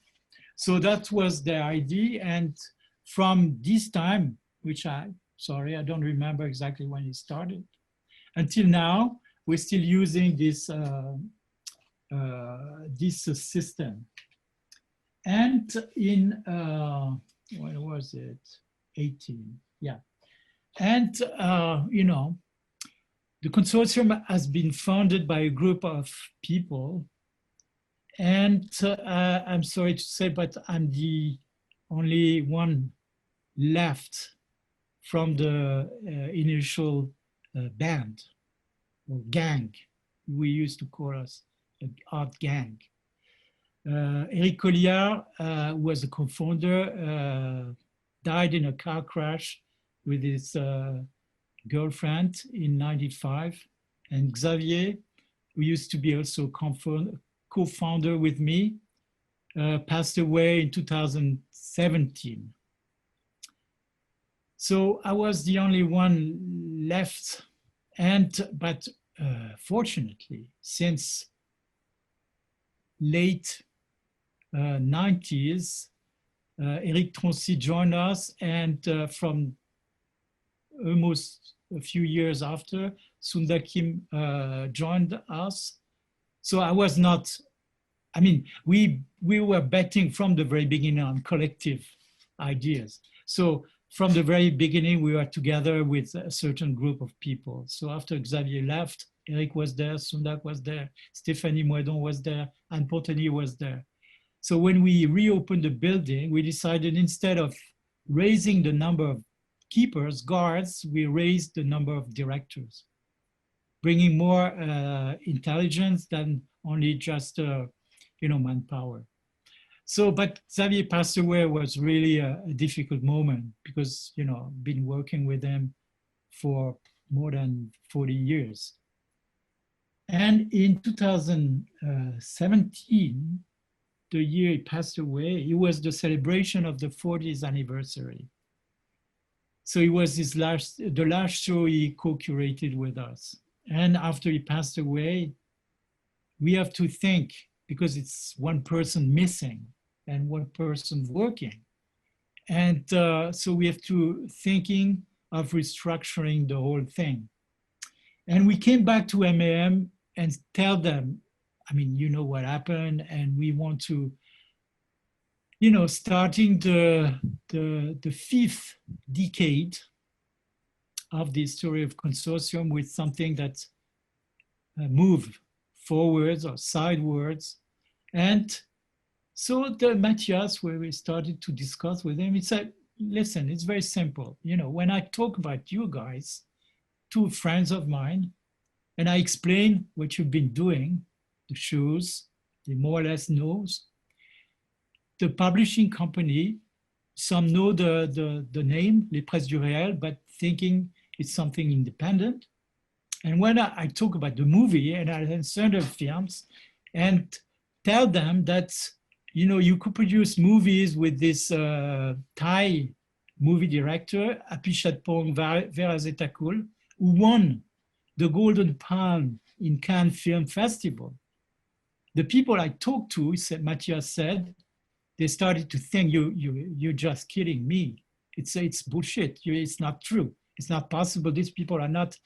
So that was the idea. And from this time, which I don't remember exactly when it started, until now, we're still using this this system. And in, when was it? 18, yeah. And, the consortium has been founded by a group of people. And I'm sorry to say, but I'm the only one left from the initial band or gang. We used to call us an art gang. Eric Colliard, who was a co-founder, died in a car crash with his girlfriend in '95. And Xavier, who used to be also co-founder with me, passed away in 2017. So I was the only one left. But fortunately, since late 90s, Eric Troncy joined us, and from almost a few years after, Sunda Kim joined us. So I was not, I mean, we were betting from the very beginning on collective ideas. So from the very beginning, we were together with a certain group of people. So after Xavier left, Eric was there, Sundak was there, Stéphanie Moedon was there, Anne Pontellier was there. So when we reopened the building, we decided instead of raising the number of keepers, guards, we raised the number of directors, bringing more intelligence than only just manpower. So, but Xavier passed away was really a difficult moment because, been working with him for more than 40 years. And in 2017, the year he passed away, it was the celebration of the 40th anniversary. So it was the last show he co-curated with us. And after he passed away, we have to think, because it's one person missing and one person working. And so we have to thinking of restructuring the whole thing. And we came back to MAM and tell them, I mean, you know what happened, and we want to, starting the fifth decade of the history of Consortium with something that move forwards or sidewards. And so the Matthias, where we started to discuss with him, he said, listen, it's very simple. When I talk about you guys to friends of mine, and I explain what you've been doing, the shows, they more or less knows. The publishing company, some know the name, Les Presses du Réel, but thinking it's something independent. And when I talk about the movie and I send them films and tell them that, you could produce movies with this Thai movie director, Apichatpong Verasetakul, who won the Golden Palm in Cannes Film Festival. The people I talked to, Matthias said, they started to think you're just kidding me. It's bullshit. It's not true. It's not possible. These people are not,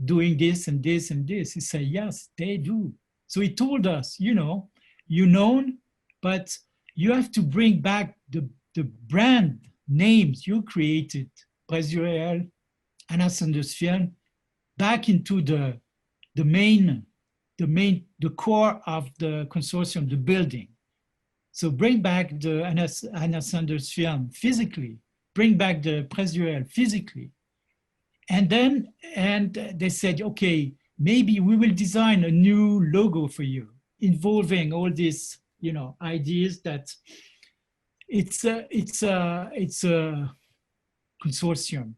doing this and this and this. He said, yes, they do. So he told us, you known, but you have to bring back the brand names you created, Presses du Réel, Anna Sanders Film, back into the core of the consortium, the building. So bring back the Anna Sanders Film physically, bring back the Presses du Réel physically. And they said, okay, maybe we will design a new logo for you, involving all these, ideas that it's a consortium,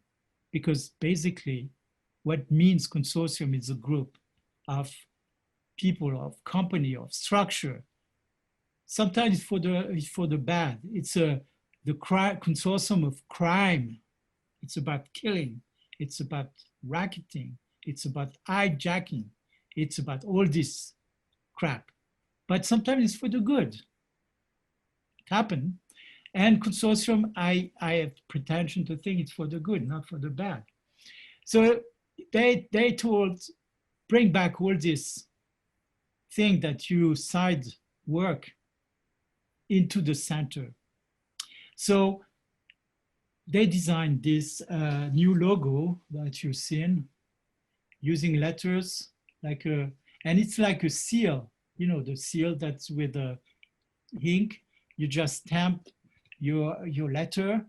because basically what means consortium is a group of people, of company, of structure. Sometimes it's for the bad. It's the consortium of crime. It's about killing. It's about racketing. It's about hijacking. It's about all this crap. But sometimes it's for the good. It happened. And consortium, I have pretension to think it's for the good, not for the bad. So they told, bring back all this thing that you side work into the center. So they designed this new logo that you've seen using letters, and it's like a seal, the seal that's with ink. You just stamp your letter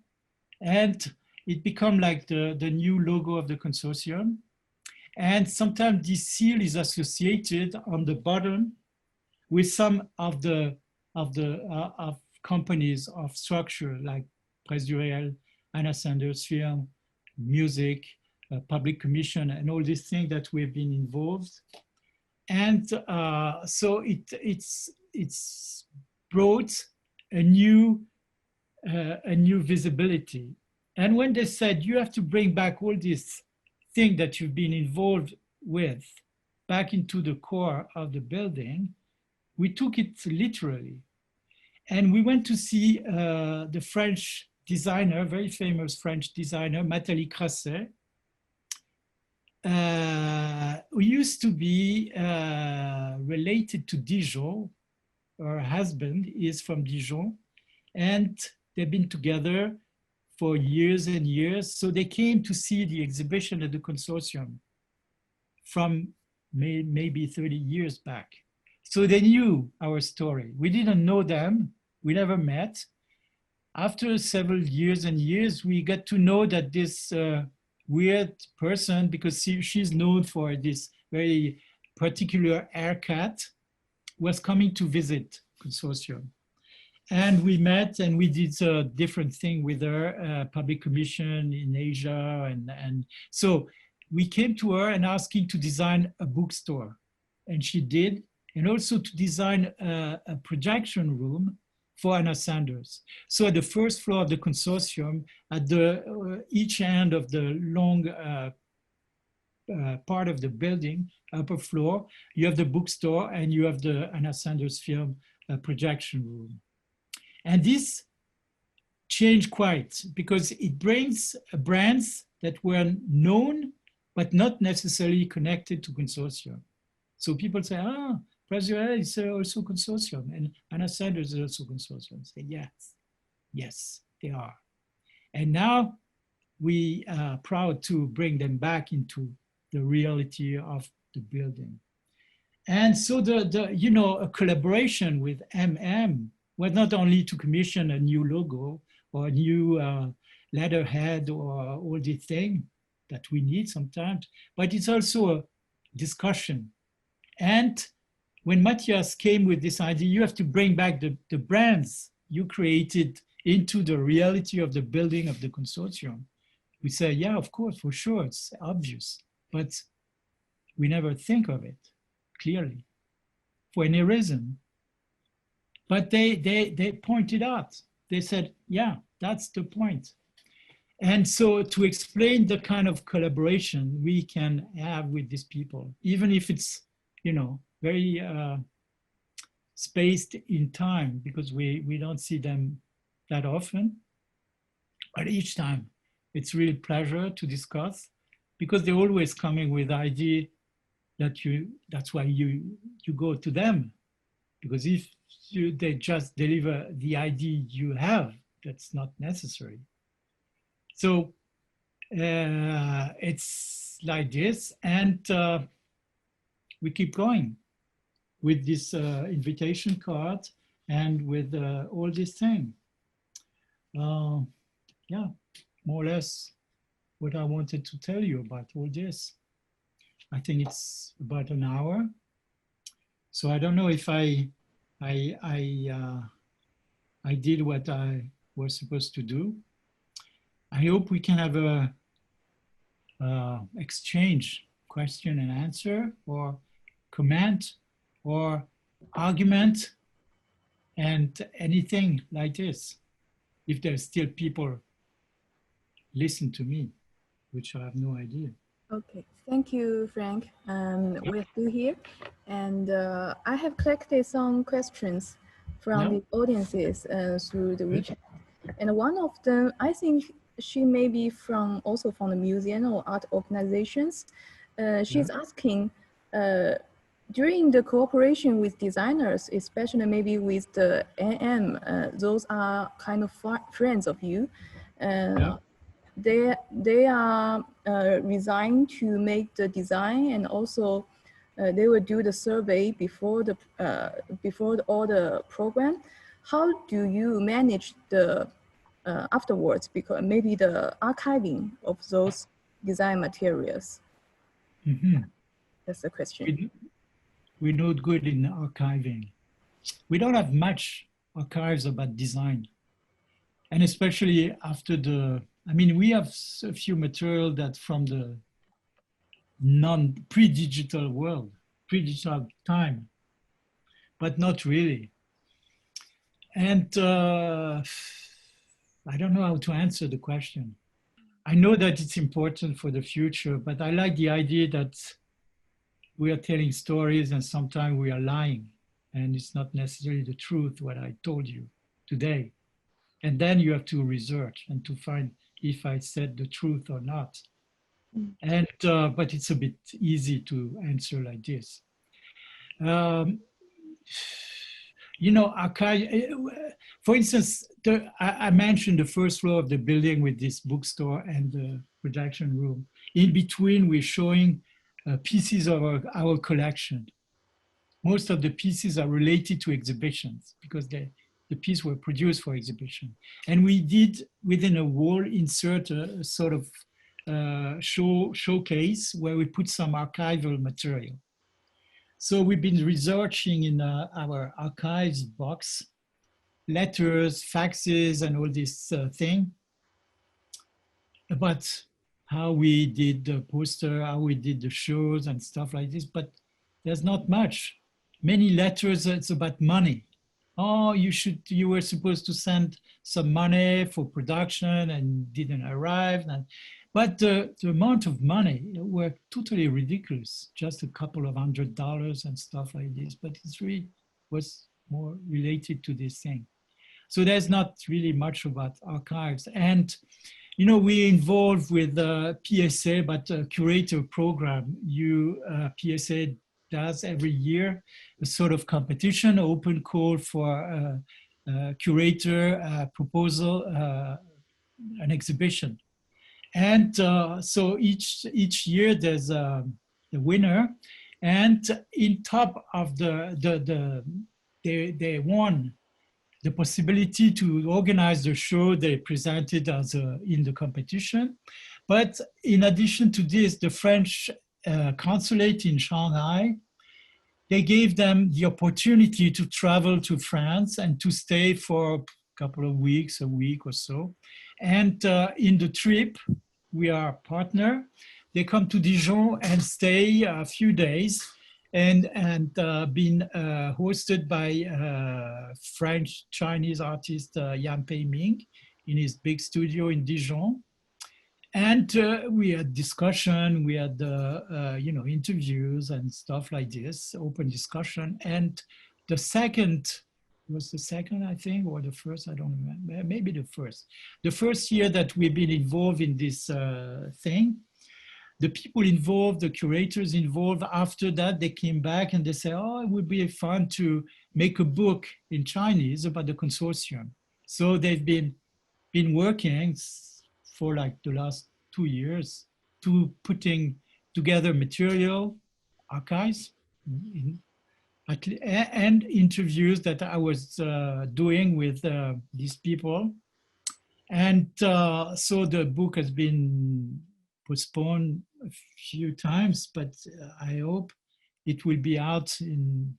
And it become like the new logo of the consortium. And sometimes this seal is associated on the bottom with some of the of companies of structure like Presse du Réel, Anna Sanders Film, music, public commission, and all these things that we've been involved. And so it's brought a new visibility. And when they said you have to bring back all these things that you've been involved with back into the core of the building, we took it literally. And we went to see the French designer, very famous French designer, Nathalie Crasset, who used to be related to Dijon. Her husband is from Dijon, and they've been together for years and years. So they came to see the exhibition at the Consortium from maybe 30 years back. So they knew our story. We didn't know them. We never met. After several years and years, we got to know that this weird person, because she's known for this very particular haircut, was coming to visit Consortium. And we met and we did a different thing with her, public commission in Asia. And so we came to her and asking to design a bookstore. And she did, and also to design a projection room for Anna Sanders. So at the first floor of the Consortium, at the each end of the long part of the building, upper floor, you have the bookstore and you have the Anna Sanders Film projection room. And this changed quite because it brings brands that were known, but not necessarily connected to Consortium. So people say, ah, Presse du Réel is also Consortium, and Anna Sanders is also Consortium. Say, yes, yes, they are. And now we are proud to bring them back into the reality of the building. And so a collaboration with was not only to commission a new logo or a new letterhead or all these things that we need sometimes, but it's also a discussion. And when Matthias came with this idea, you have to bring back the brands you created into the reality of the building of the Consortium. We say, yeah, of course, for sure, it's obvious, but we never think of it clearly for any reason. But they pointed out, they said, yeah, that's the point. And so to explain the kind of collaboration we can have with these people, even if it's, very spaced in time, because we don't see them that often, but each time it's really a pleasure to discuss because they're always coming with idea that's why you go to them, because if they just deliver the idea you have, that's not necessary. So it's like this, and we keep going with this invitation card and with all these things. Yeah, more or less what I wanted to tell you about all this. I think it's about an hour. So I don't know if I did what I was supposed to do. I hope we can have a exchange, question and answer, or comment, or argument, and anything like this. If there's still people listen to me, which I have no idea. Okay, thank you, Frank. We're still here, and I have collected some questions from the audiences through the WeChat. And one of them, I think she may be also from the museum or art organizations. She's asking, during the cooperation with designers, especially maybe with the AM, those are kind of friends of you. They are resigned to make the design, and also they will do the survey before all the program. How do you manage the afterwards, because maybe the archiving of those design materials. Mm-hmm. That's the question. We're not good in archiving. We don't have much archives about design. And especially after I mean, we have a few material that from the pre-digital world, pre-digital time, but not really. And I don't know how to answer the question. I know that it's important for the future, but I like the idea that we are telling stories and sometimes we are lying and it's not necessarily the truth what I told you today. And then you have to research and to find if I said the truth or not. And but it's a bit easy to answer like this. You know, for instance, I mentioned the first floor of the building with this bookstore and the production room. In between, we're showing pieces of our collection. Most of the pieces are related to exhibitions because the pieces were produced for exhibition. And we did, within a wall, insert a sort of showcase where we put some archival material. So we've been researching in our archives box, letters, faxes, and all this thing about how we did the poster, how we did the shows and stuff like this, but there's not much. Many letters, it's about money. Oh, you were supposed to send some money for production and didn't arrive. But the amount of money were totally ridiculous, just a couple of $100 and stuff like this, but it's really was more related to this thing. So there's not really much about archives. And, you know, we're involved with PSA, but a curator program. PSA does every year a sort of competition, open call for curator proposal, an exhibition. And so each year there's a winner, and in top of they won the possibility to organize the show they presented as in the competition. But in addition to this, the French consulate in Shanghai, they gave them the opportunity to travel to France and to stay for a couple of weeks, a week or so. And in the trip, we are a partner. They come to Dijon and stay a few days and been hosted by French Chinese artist Yan Pei-ming in his big studio in Dijon. And we had discussion, we had you know, interviews and stuff like this, open discussion. And the second, was the second, I think, or the first, I don't remember, maybe the first. The first year that we've been involved in this thing, the people involved, the curators involved, after that, they came back and they said, oh, it would be fun to make a book in Chinese about the consortium. So they've been working for like the last 2 years to putting together material, archives, and interviews that I was doing with these people. And so the book has been postponed a few times, but I hope it will be out in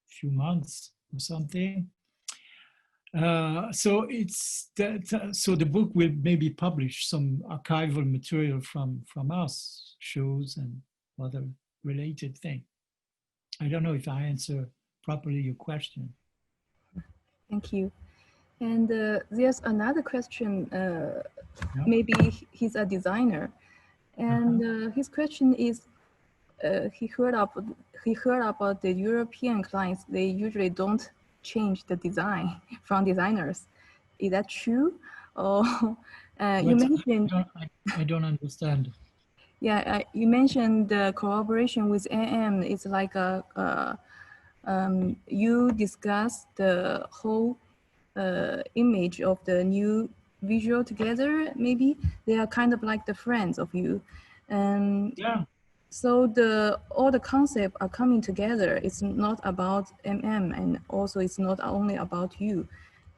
a few months or something. So so the book will maybe publish some archival material from us, shows and other related things. I don't know if I answer properly your question. Thank you. And there's another question. Maybe he's a designer, and his question is, he heard about the European clients. They usually don't change the design from designers. Is that true? Or you mentioned? I don't understand. Yeah, you mentioned the collaboration with AM. It's like you discussed the whole image of the new visual together. Maybe they are kind of like the friends of you. Yeah. So all the concepts are coming together. It's not about MM, and also it's not only about you.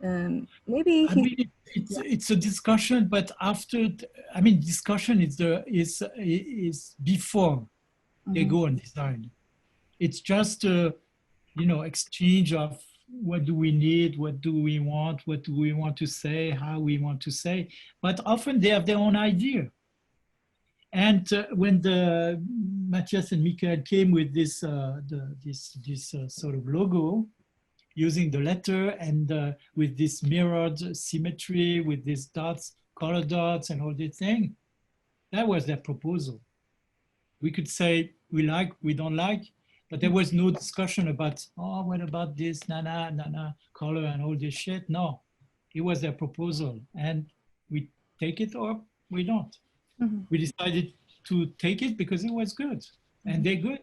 Maybe I he, mean, it's a discussion, but after, I mean, discussion is before they go on design. It's just a, you know, exchange of what do we need, what do we want, what do we want to say, how we want to say. But often they have their own idea. And when the Matthias and Michael came with this sort of logo, using the letter and with this mirrored symmetry, with these dots, color dots, and all the thing, that was their proposal. We could say we like, we don't like, but there was no discussion about, oh, what about this, color and all this shit. No, it was their proposal, and we take it or we don't. We decided to take it because it was good, and they're good.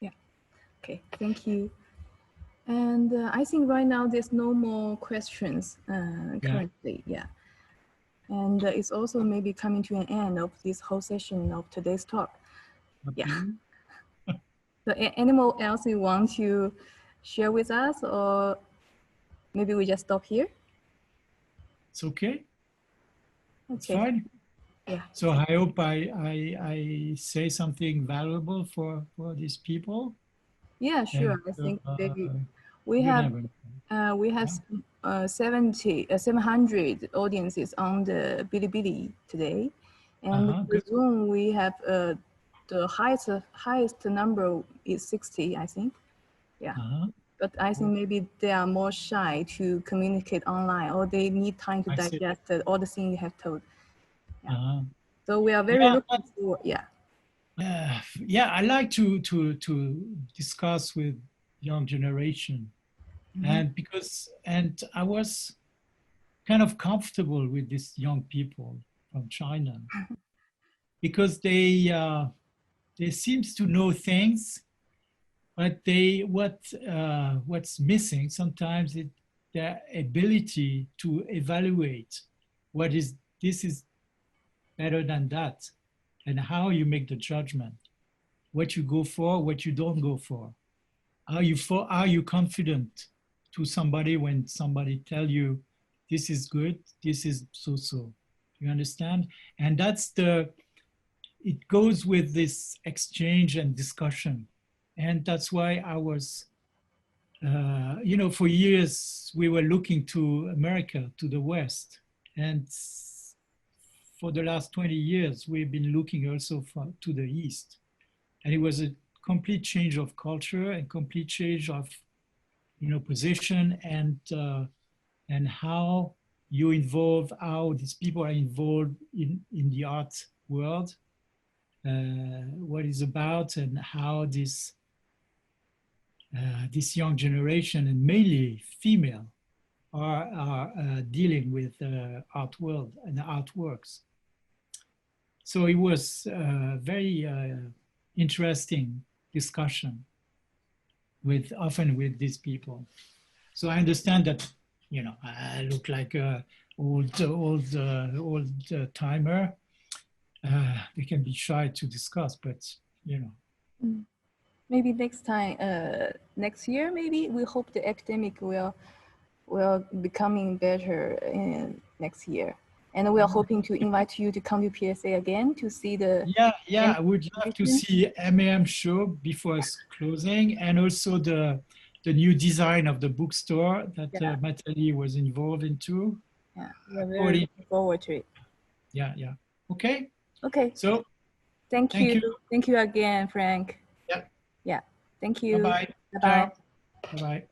Yeah. Okay. Thank you. And I think right now there's no more questions currently. Yeah. And it's also maybe coming to an end of this whole session of today's talk. Yeah. So anyone else you want to share with us, or maybe we just stop here? It's okay. It's Okay. fine. Yeah. So I hope I say something valuable for these people. Yeah, sure. And, I think we have 700 audiences on the Bilibili today, and the Zoom we have the highest number is 60, I think. Yeah. But I think maybe they are more shy to communicate online, or they need time to digest all the things you have told. Yeah. So we are very looking forward. Yeah. Yeah, I like to discuss with young generation, and I was kind of comfortable with these young people from China because they seems to know things, but what's missing sometimes is their ability to evaluate this is better than that, and how you make the judgment, what you go for, what you don't go for. Are you confident to somebody when somebody tell you this is good, this is so? You understand? And it goes with this exchange and discussion. And that's why I was, you know, for years we were looking to America, to the West. And for the last 20 years, we've been looking also to the East. And it was a complete change of culture and complete change of, you know, position and how you involve, how these people are involved in the art world, what it's about, and how this young generation, and mainly female, are dealing with art world and artworks. So it was a very interesting discussion often with these people. So I understand that, you know, I look like a old timer. They can be shy to discuss, but you know. Maybe next time, next year, maybe we hope the academic will becoming better in next year. And we are hoping to invite you to come to PSA again to see the... Yeah, I would love to see MAM show before it's closing, and also the new design of the bookstore that Matali was involved into. Yeah, we're very looking forward to it. Yeah. Okay. Okay. So thank you. Thank you again, Frank. Yeah. Yeah. Thank you. Bye-bye. Bye-bye. Bye-bye.